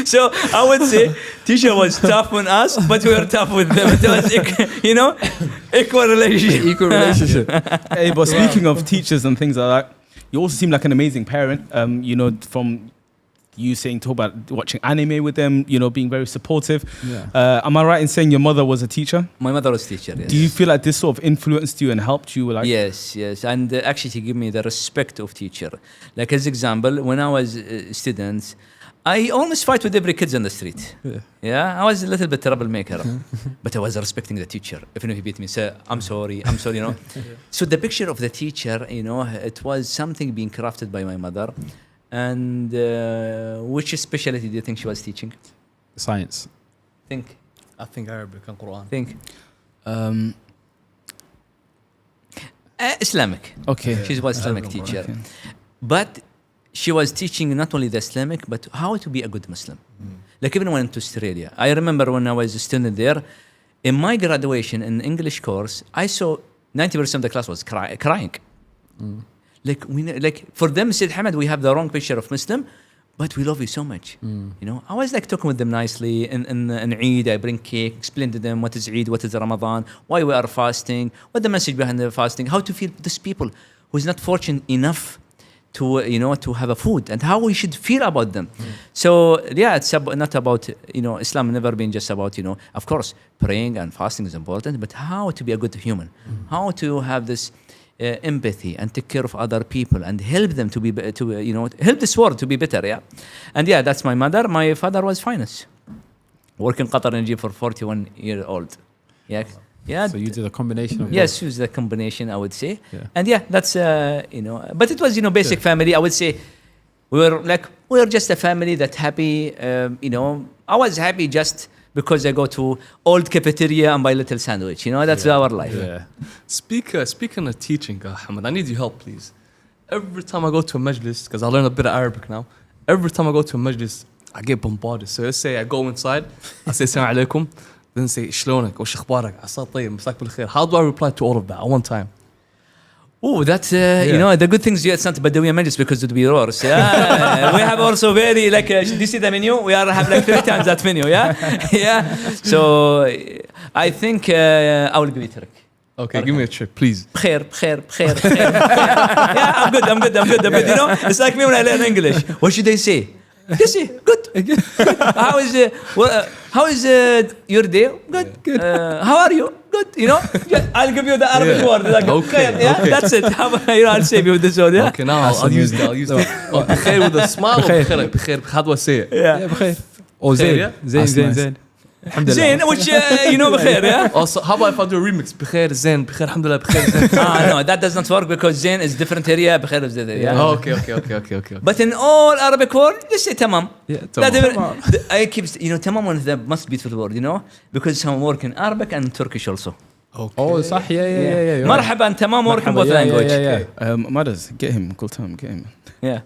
So I would say teacher was tough on us, but we were tough with them. It was, equal relationship. Hey, but speaking of teachers and things like that, you also seem like an amazing parent. From you talk about watching anime with them, being very supportive. Yeah. Am I right in saying your mother was a teacher? My mother was a teacher, yes. Do you feel like this sort of influenced you and helped you? Yes. And actually she gave me the respect of teacher. Like as example, when I was a student, I almost fight with every kid on the street. Yeah, I was a little bit troublemaker, but I was respecting the teacher. Even if he beat me, say, I'm sorry, So the picture of the teacher, it was something being crafted by my mother. And which specialty do you think she was teaching? Science. Think. I think Arabic and Quran. Think. Islamic. Okay. She was Islamic teacher. Okay. But she was teaching not only the Islamic, but how to be a good Muslim. Like even when I went to Australia. I remember when I was a student there, in my graduation in English course, I saw 90% of the class was crying. Like for them, said Hamad, we have the wrong picture of Muslim, but we love you so much. I was like talking with them nicely. In Eid, I bring cake, explain to them what is Eid, what is Ramadan, why we are fasting, what the message behind the fasting, how to feel these people who is not fortunate enough to to have a food, and how we should feel about them. So it's not about Islam never been just about of course praying and fasting is important, but how to be a good human, how to have this empathy and take care of other people and help them to be help this world to be better. And that's my mother. My father was finance, working Qatar NG for 41 years old. So you did a combination of both. It was a combination, I would say. And that's but it was basic family. I would say we're just a family that happy. I was happy just because I go to old cafeteria and buy little sandwich. That's our life. Speaking of teaching, Hamad, I need your help, please. Every time I go to a majlis, because I learn a bit of Arabic now, every time I go to a majlis, I get bombarded. So let's say I go inside, I say Assalamu alaikum, then say شلونك وش اخبارك عساك طيب مساك بالخير. How do I reply to all of that at one time? Oh, that's the good things. It's not Badawi majlis because it would be roars. We have also very do you see the menu? We have like 3 times that menu. So I think I will give you a trick. Okay, give me a trick, please. بخير. I'm good. It's like me when I learn English. What should they say? They say good. How is your day? Good. How are you? Good. I'll give you the Arabic word. Okay. That's it. I'll save you this word. Okay, now I'll use that. بخير with a smile. بخير. How do I say it? بخير. Oh, زين. زين, which بخير. Also, how about if I do a remix? بخير زين بخير الحمد لله بخير زين. No, that does not work because زين is different area. بخير is the Okay. But in all Arabic word, just say tamam. tamam. I keep tamam one of the most beautiful word, because some work in Arabic and Turkish also. Oh, صح. Yeah. مرحبا تمام, working both language. Mothers, get him. Gultam, get him. Yeah.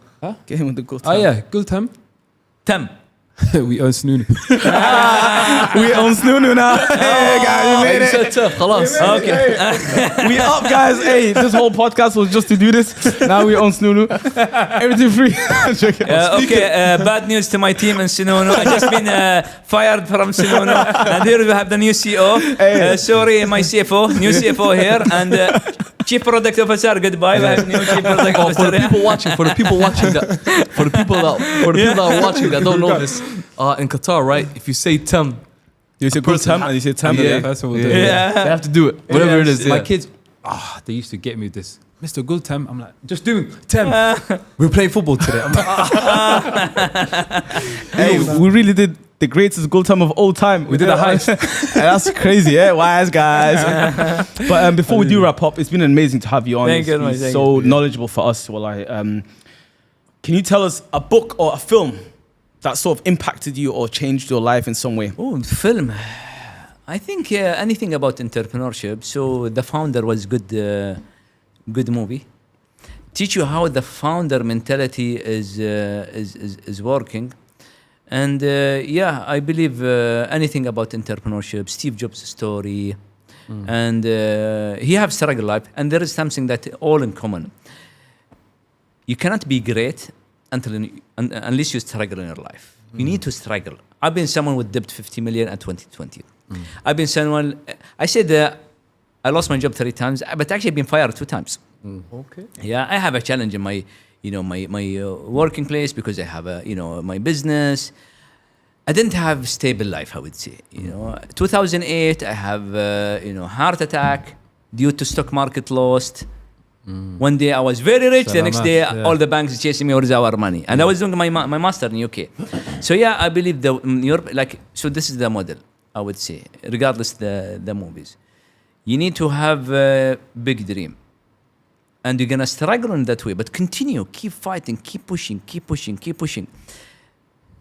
Get him with the Gultam. Oh yeah, Gultam. Tam. We own Snoonu. We own Snoonu now. Hey guys, we made it. Okay. We up, guys. Hey, this whole podcast was just to do this. Now we own Snoonu. Everything free. Bad news to my team in Snoonu. I just been fired from Snoonu, and here we have the new CEO. Sorry, my CFO, new CFO here, and Chief Product Officer. Goodbye. We have new Chief Product Officer. For the people watching, for the people that are watching that don't know this, in Qatar, right? If you say Tam, you say Gultam and you say Tam. They have to do it. Whatever it is. My kids, they used to get me with this. Mr. Gultam, I'm like, just doing Tem. We're playing football today. I'm like, hey, we really did the greatest Gultam of all time. We did a heist. That's crazy, yeah? Wise guys. But before we do wrap up, it's been amazing to have you on. Thank you. It's so knowledgeable for us. Can you tell us a book or a film that sort of impacted you or changed your life in some way? Oh, film. I think anything about entrepreneurship. So The Founder was good movie. Teach you how the founder mentality is working. And I believe anything about entrepreneurship, Steve Jobs' story, and he have struggle life. And there is something that all in common. You cannot be great unless you struggle in your life. You need to struggle. I've been someone with debt 50 million at 2020. I've been someone, I said I lost my job 3 times, but actually I've been fired 2 times. Okay. Yeah, I have a challenge in my, my working place because I have my business. I didn't have stable life, I would say. 2008, I have, heart attack due to stock market lost. One day I was very rich, the next day all the banks chasing me, where's our money? And I was doing my master in UK. So I believe so this is the model, I would say, regardless the movies. You need to have a big dream. And you're going to struggle in that way, but continue, keep fighting, keep pushing.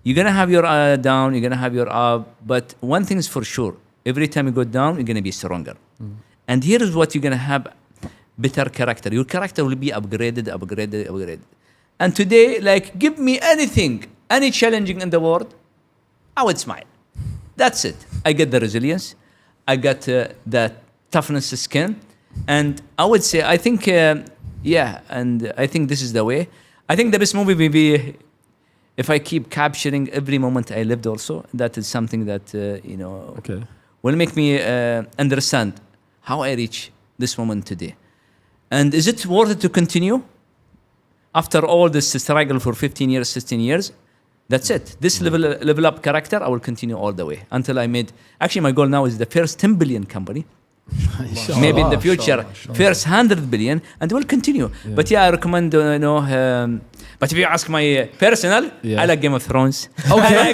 You're going to have your down, you're going to have your up, but one thing is for sure, every time you go down, you're going to be stronger. And here is what you're going to have. Better character. Your character will be upgraded. And today, give me anything, any challenging in the world, I would smile. That's it. I get the resilience. I got that toughness skin. And I would say, I think, and I think this is the way. I think the best movie will be if I keep capturing every moment I lived also. That is something that, will make me understand how I reach this moment today. And is it worth it to continue? After all this struggle for 15 years, 16 years, that's it. This level up character, I will continue all the way until I made... Actually, my goal now is the first 10 billion company. Maybe in the future, first 100 billion, and we'll continue. Yeah. But I recommend, but if you ask my personal, I like Game of Thrones. Okay.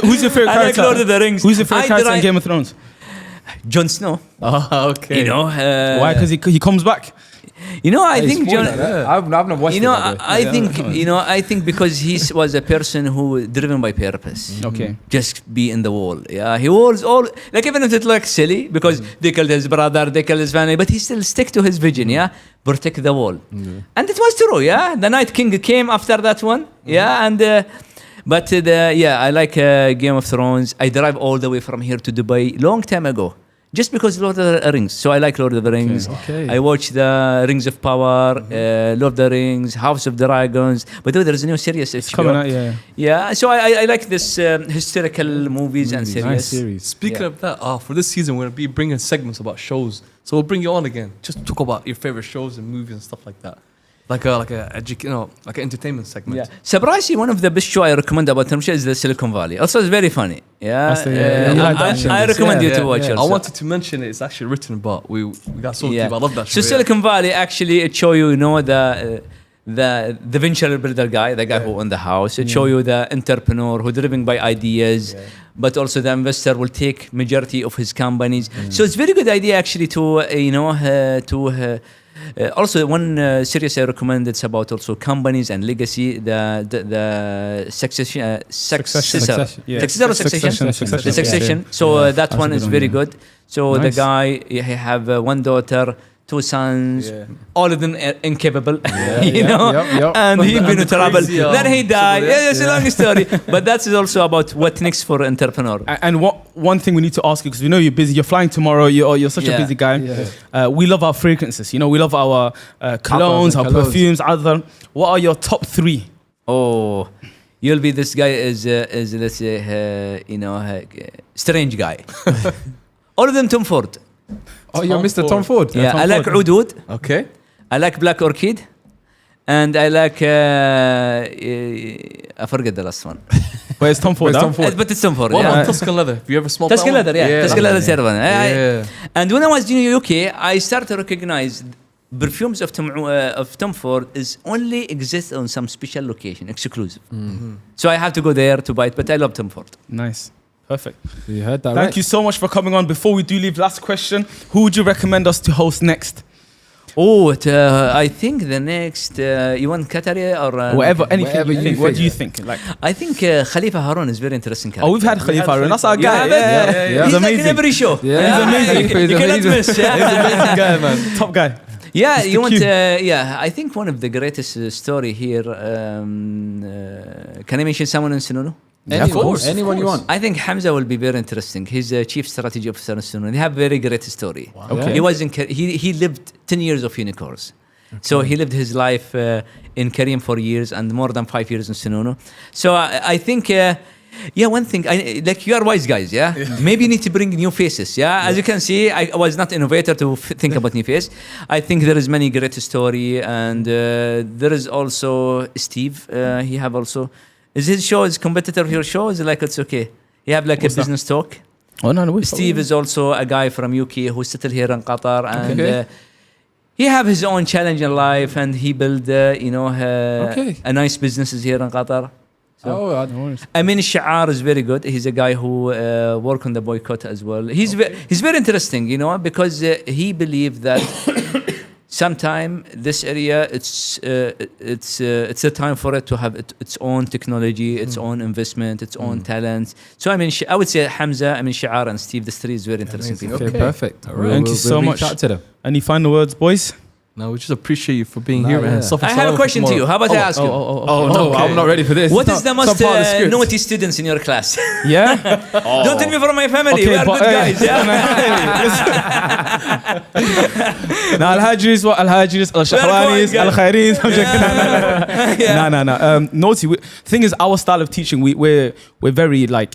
Who's your favorite character? I like Lord of the Rings. Who's your favorite character in Game of Thrones? Jon Snow. Oh, okay. Why? Because he comes back. I think Jon. I've not watched it. I think because he was a person who driven by purpose. Okay. Just be in the wall. Yeah, he was all even if it looks silly because they killed his brother, they killed his family, but he still stick to his vision. Yeah, protect the wall, and it was true. Yeah, the Night King came after that one. Yeah, and. I like Game of Thrones. I drive all the way from here to Dubai long time ago, just because Lord of the Rings. So I like Lord of the Rings. Okay. I watch the Rings of Power, Lord of the Rings, House of Dragons. But there's a new series. It's coming out, yeah. So I like this historical movies and series. Nice series. Speaking of that, for this season we're gonna be bringing segments about shows. So we'll bring you on again, just to talk about your favorite shows and movies and stuff like that. Like an entertainment segment. Yeah. Surprisingly, one of the best show I recommend about Turkish is the Silicon Valley. Also, it's very funny. I recommend you to watch it. I wanted to mention it. It's actually written about. We got so deep. I love that show. So Silicon Valley actually it show you, the venture builder guy, the guy who owned the house. It show you the entrepreneur who driven by ideas, but also the investor will take majority of his companies. So it's very good idea actually to Also, one series I recommend, it's about also companies and legacy. The succession, successor, Yeah. successor or succession? Succession. The succession. So that one is very good. So the Nice. guy, he have one daughter, 2 sons, all of them are incapable, you know, and he been to travel. Then he died. Yeah, it's a long story, but that's also about what next for entrepreneur. And one thing we need to ask you, because we know you're busy, you're flying tomorrow, you're such a busy guy. We love our fragrances, you know, we love our colognes, our perfumes. What are your top 3? Oh, you'll be this guy is let's say strange guy. All of them Tom Ford. Oh, you're Mr. Tom Ford. Yeah, Tom I like Ford. Oud. Okay. I like Black Orchid, and I like I forget the last one. Where's Tom Ford? Where's Tom Ford? But it's Tom Ford. What Yeah. about Tuscan leather? Have you ever smelled Tuscan that leather, one? yeah. Tuscan leather is the other one. Yeah. And when I was in the UK, I started to recognize perfumes of Tom Ford is only exist on some special location, exclusive. So I have to go there to buy it. But I love Tom Ford. Nice. Perfect. You heard that, Thank you so much for coming on. Before we do leave, last question. Who would you recommend us to host next? Oh, I think the next you want Qatari or Whatever, anything whatever you you think. What think. do you think? Like, I think Khalifa Harun is very interesting character. oh, we've had Khalifa Harun. That's our guy. Yeah, Yeah. He's He's like in amazing. every show. Yeah. He's amazing. You cannot amazing. miss. Yeah. He's an amazing guy, man. Top guy. Yeah, Mr. you want? Q. Yeah, I think one of the greatest story here. Can I mention someone in Snoonu? Yeah, of course. Anyone you want. I think Hamza will be very interesting. He's a chief strategy officer in Snoonu. They have very great story. Okay. He was in. He lived 10 years of unicorns. So he lived his life in Karim for years and more than 5 years in Snoonu. So I think. Yeah, one thing, like you are wise guys, yeah? Maybe you need to bring new faces, yeah? As you can see, I was not innovator to think about new face. I think there is many great story, and there is also Steve. He have also, is his show, his competitor of your show? Is it like it's okay? He have like What's a that? business talk. Oh, no, Steve is also a guy from UK who settled here in Qatar, and Okay. he have his own challenge in life, and he build, Okay. a nice businesses here in Qatar. Oh, Amin Shaar is very good. He's a guy who work on the boycott as well. He's very interesting, because he believed that sometime this area it's a time for it to have its own technology, its own investment, its own talents. So I would say Hamza, Amin Shaar, and Steve. The three is very interesting people. okay, perfect. Thank you so much. Reach out to them. Any final words, boys? No, we just appreciate you for being Nah, here, yeah. man. I have a question to you. How about I ask you? Oh, no, okay. I'm not ready for this. What It's is the not- most it's not part of the script. naughty students in your class? Yeah? Don't tell me from my family. Okay, we are but- good guys. Yeah? Now, Al-Hajris, what? Al-Hajris, Al-Shahwanis, quiet, Al-Khairis. I'm joking. No. Naughty. Thing is, our style of teaching, we're very like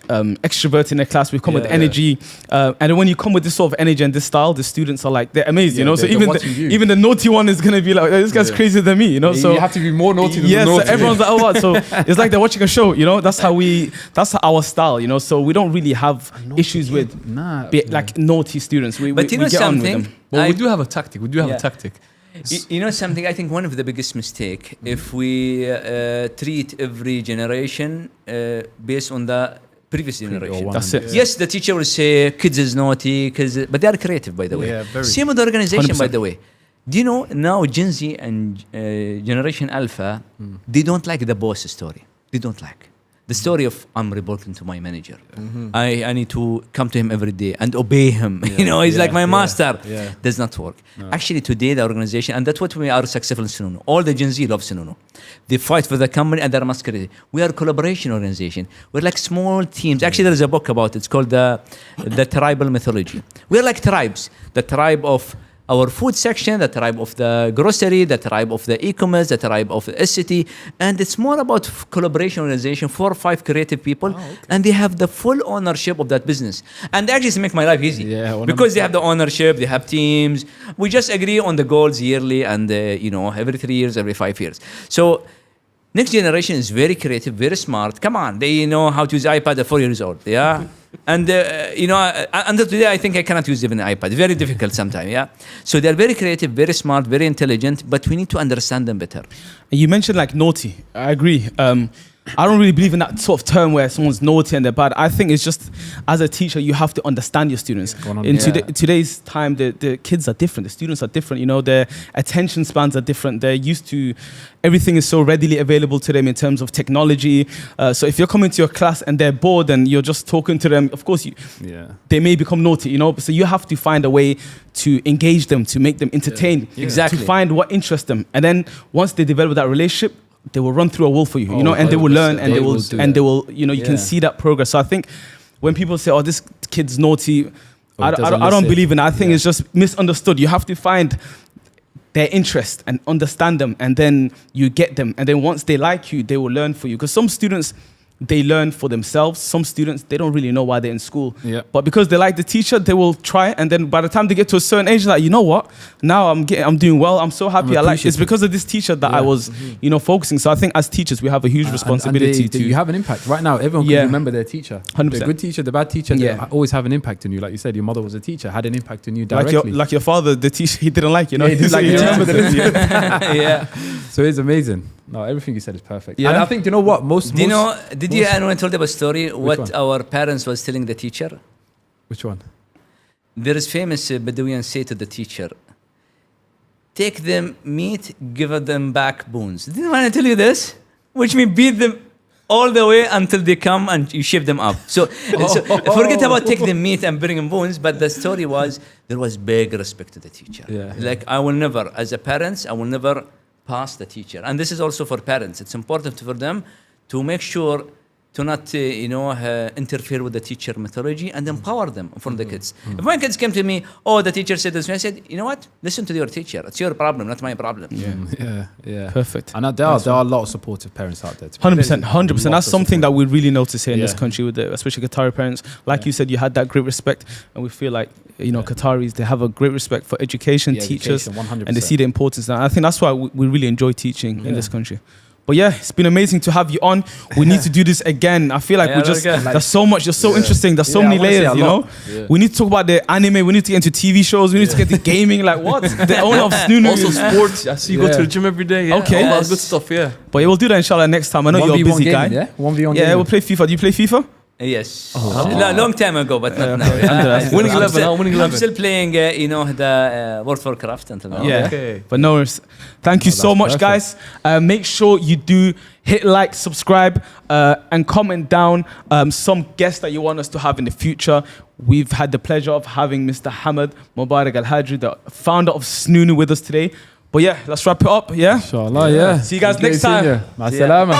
extrovert in the class. We come with energy, and when you come with this sort of energy and this style, the students are like they're amazing. So they're watching you. even the naughty one is gonna be like, this guy's crazier than me. So you have to be more naughty than yes, the so naughty. everyone's like, oh, what? So it's like they're watching a show. That's our style. So we don't really have issues with like naughty students. We But you we know get on with something? them. Well, we do have a tactic. We do have Yeah. a tactic. You know something? I think one of the biggest mistake if we treat every generation based on the previous generation. That's it. Yes, the teacher will say kids is naughty, but they are creative, by the way. Yeah, very. Same with the organization, 100%. by the way. Do you know now Gen Z and Generation Alpha, they don't like the boss story. They don't like the story of I'm reporting to my manager. I need to come to him every day and obey him. He's like my master. Yeah. Does not work. Actually, today the organization, and that's what we are successful in Snoonu. All the Gen Z love Snoonu. They fight for the company and they're masquerading. We are a collaboration organization. We're like small teams. Actually, there is a book about it. It's called the Tribal Mythology. We're like tribes. The tribe of our food section, the tribe of the grocery, the tribe of the e-commerce, the tribe of the city, and it's more about collaboration organization, 4 or 5 creative people, and they have the full ownership of that business. And actually, it's make my life easy, because they have the ownership, they have teams. We just agree on the goals yearly, and every 3 years, every 5 years. So next generation is very creative, very smart. Come on, they know how to use iPad at 4 years old. Yeah. And until today, I think I cannot use even an iPad. Very difficult sometimes, yeah. So they're very creative, very smart, very intelligent, but we need to understand them better. You mentioned like naughty. I agree. I don't really believe in that sort of term where someone's naughty and they're bad. I think it's just, as a teacher, you have to understand your students. In today's time, the kids are different. The students are different. You know, their attention spans are different. They're used to, everything is so readily available to them in terms of technology. So if you're coming to your class and they're bored and you're just talking to them, of course, they may become naughty, you know. So you have to find a way to engage them, to make them entertained, Exactly. to find what interests them. And then once they develop that relationship, they will run through a wall for you, you know, and they will learn, and they will, you know, you can see that progress. So I think when people say, "Oh, this kid's naughty," I don't believe in it. I think it's just misunderstood. You have to find their interest and understand them, and then you get them. And then once they like you, they will learn for you. Because some students, they learn for themselves. Some students, they don't really know why they're in school. Yeah. But because they like the teacher, they will try. And then by the time they get to a certain age, like, you know what? Now I'm doing well. I'm so happy. I like it's because of this teacher that I was, you know, focusing. So I think as teachers, we have a huge responsibility to. You have an impact right now. Everyone can remember their teacher. 100%. The good teacher, the bad teacher. They always have an impact on you. Like you said, your mother was a teacher, had an impact on you directly. Like your father, the teacher, he didn't like you. Know, he didn't like you. Remember this? Yeah. So it's amazing. No, everything you said is perfect. Yeah. And I think, you know what? Did you anyone told a story what our parents was telling the teacher? Which one? There is famous Bedouin say to the teacher, take them meat, give them back bones. Didn't want to tell you this? Which means beat them all the way until they come and you ship them up. So forget about take them meat and bring them bones, but the story was there was big respect to the teacher. Yeah. Like I will never, as a parent, I will never pass the teacher. And this is also for parents. It's important for them to make sure to not, interfere with the teacher methodology and empower them for the kids. If my kids came to me, oh, the teacher said this, I said, you know what? Listen to your teacher. It's your problem, not my problem. Yeah. Perfect. And there are a lot of supportive parents out there. 100%. That's something that we really notice here in this country, with especially Qatari parents. Like you said, you had that great respect, and we feel like Qataris, they have a great respect for education, teachers, 100%. And they see the importance. And I think that's why we really enjoy teaching in this country. But yeah, it's been amazing to have you on. We need to do this again. I feel like there's so much, you're so interesting. There's so many layers, you know? Yeah. We need to talk about the anime. We need to get into TV shows. We need to get into gaming. Like what? The owner of Snoonu. Also sports. I see you go to the gym every day. Yeah. Okay. All that good stuff, But we'll do that inshallah next time. I know you're a busy guy. Yeah, 1v1 Yeah, we'll play FIFA. Do you play FIFA? Yes. Long time ago, but not now. Winning 11. I'm still playing, the World of Warcraft until now. Yeah. Okay. But no worries. Thank you so much, guys. Make sure you do hit like, subscribe, and comment down some guests that you want us to have in the future. We've had the pleasure of having Mr. Hamad Al-Hajri, the founder of Snoonu, with us today. But yeah, let's wrap it up. Yeah. Inshallah. Yeah. See you guys next time. Ma salama.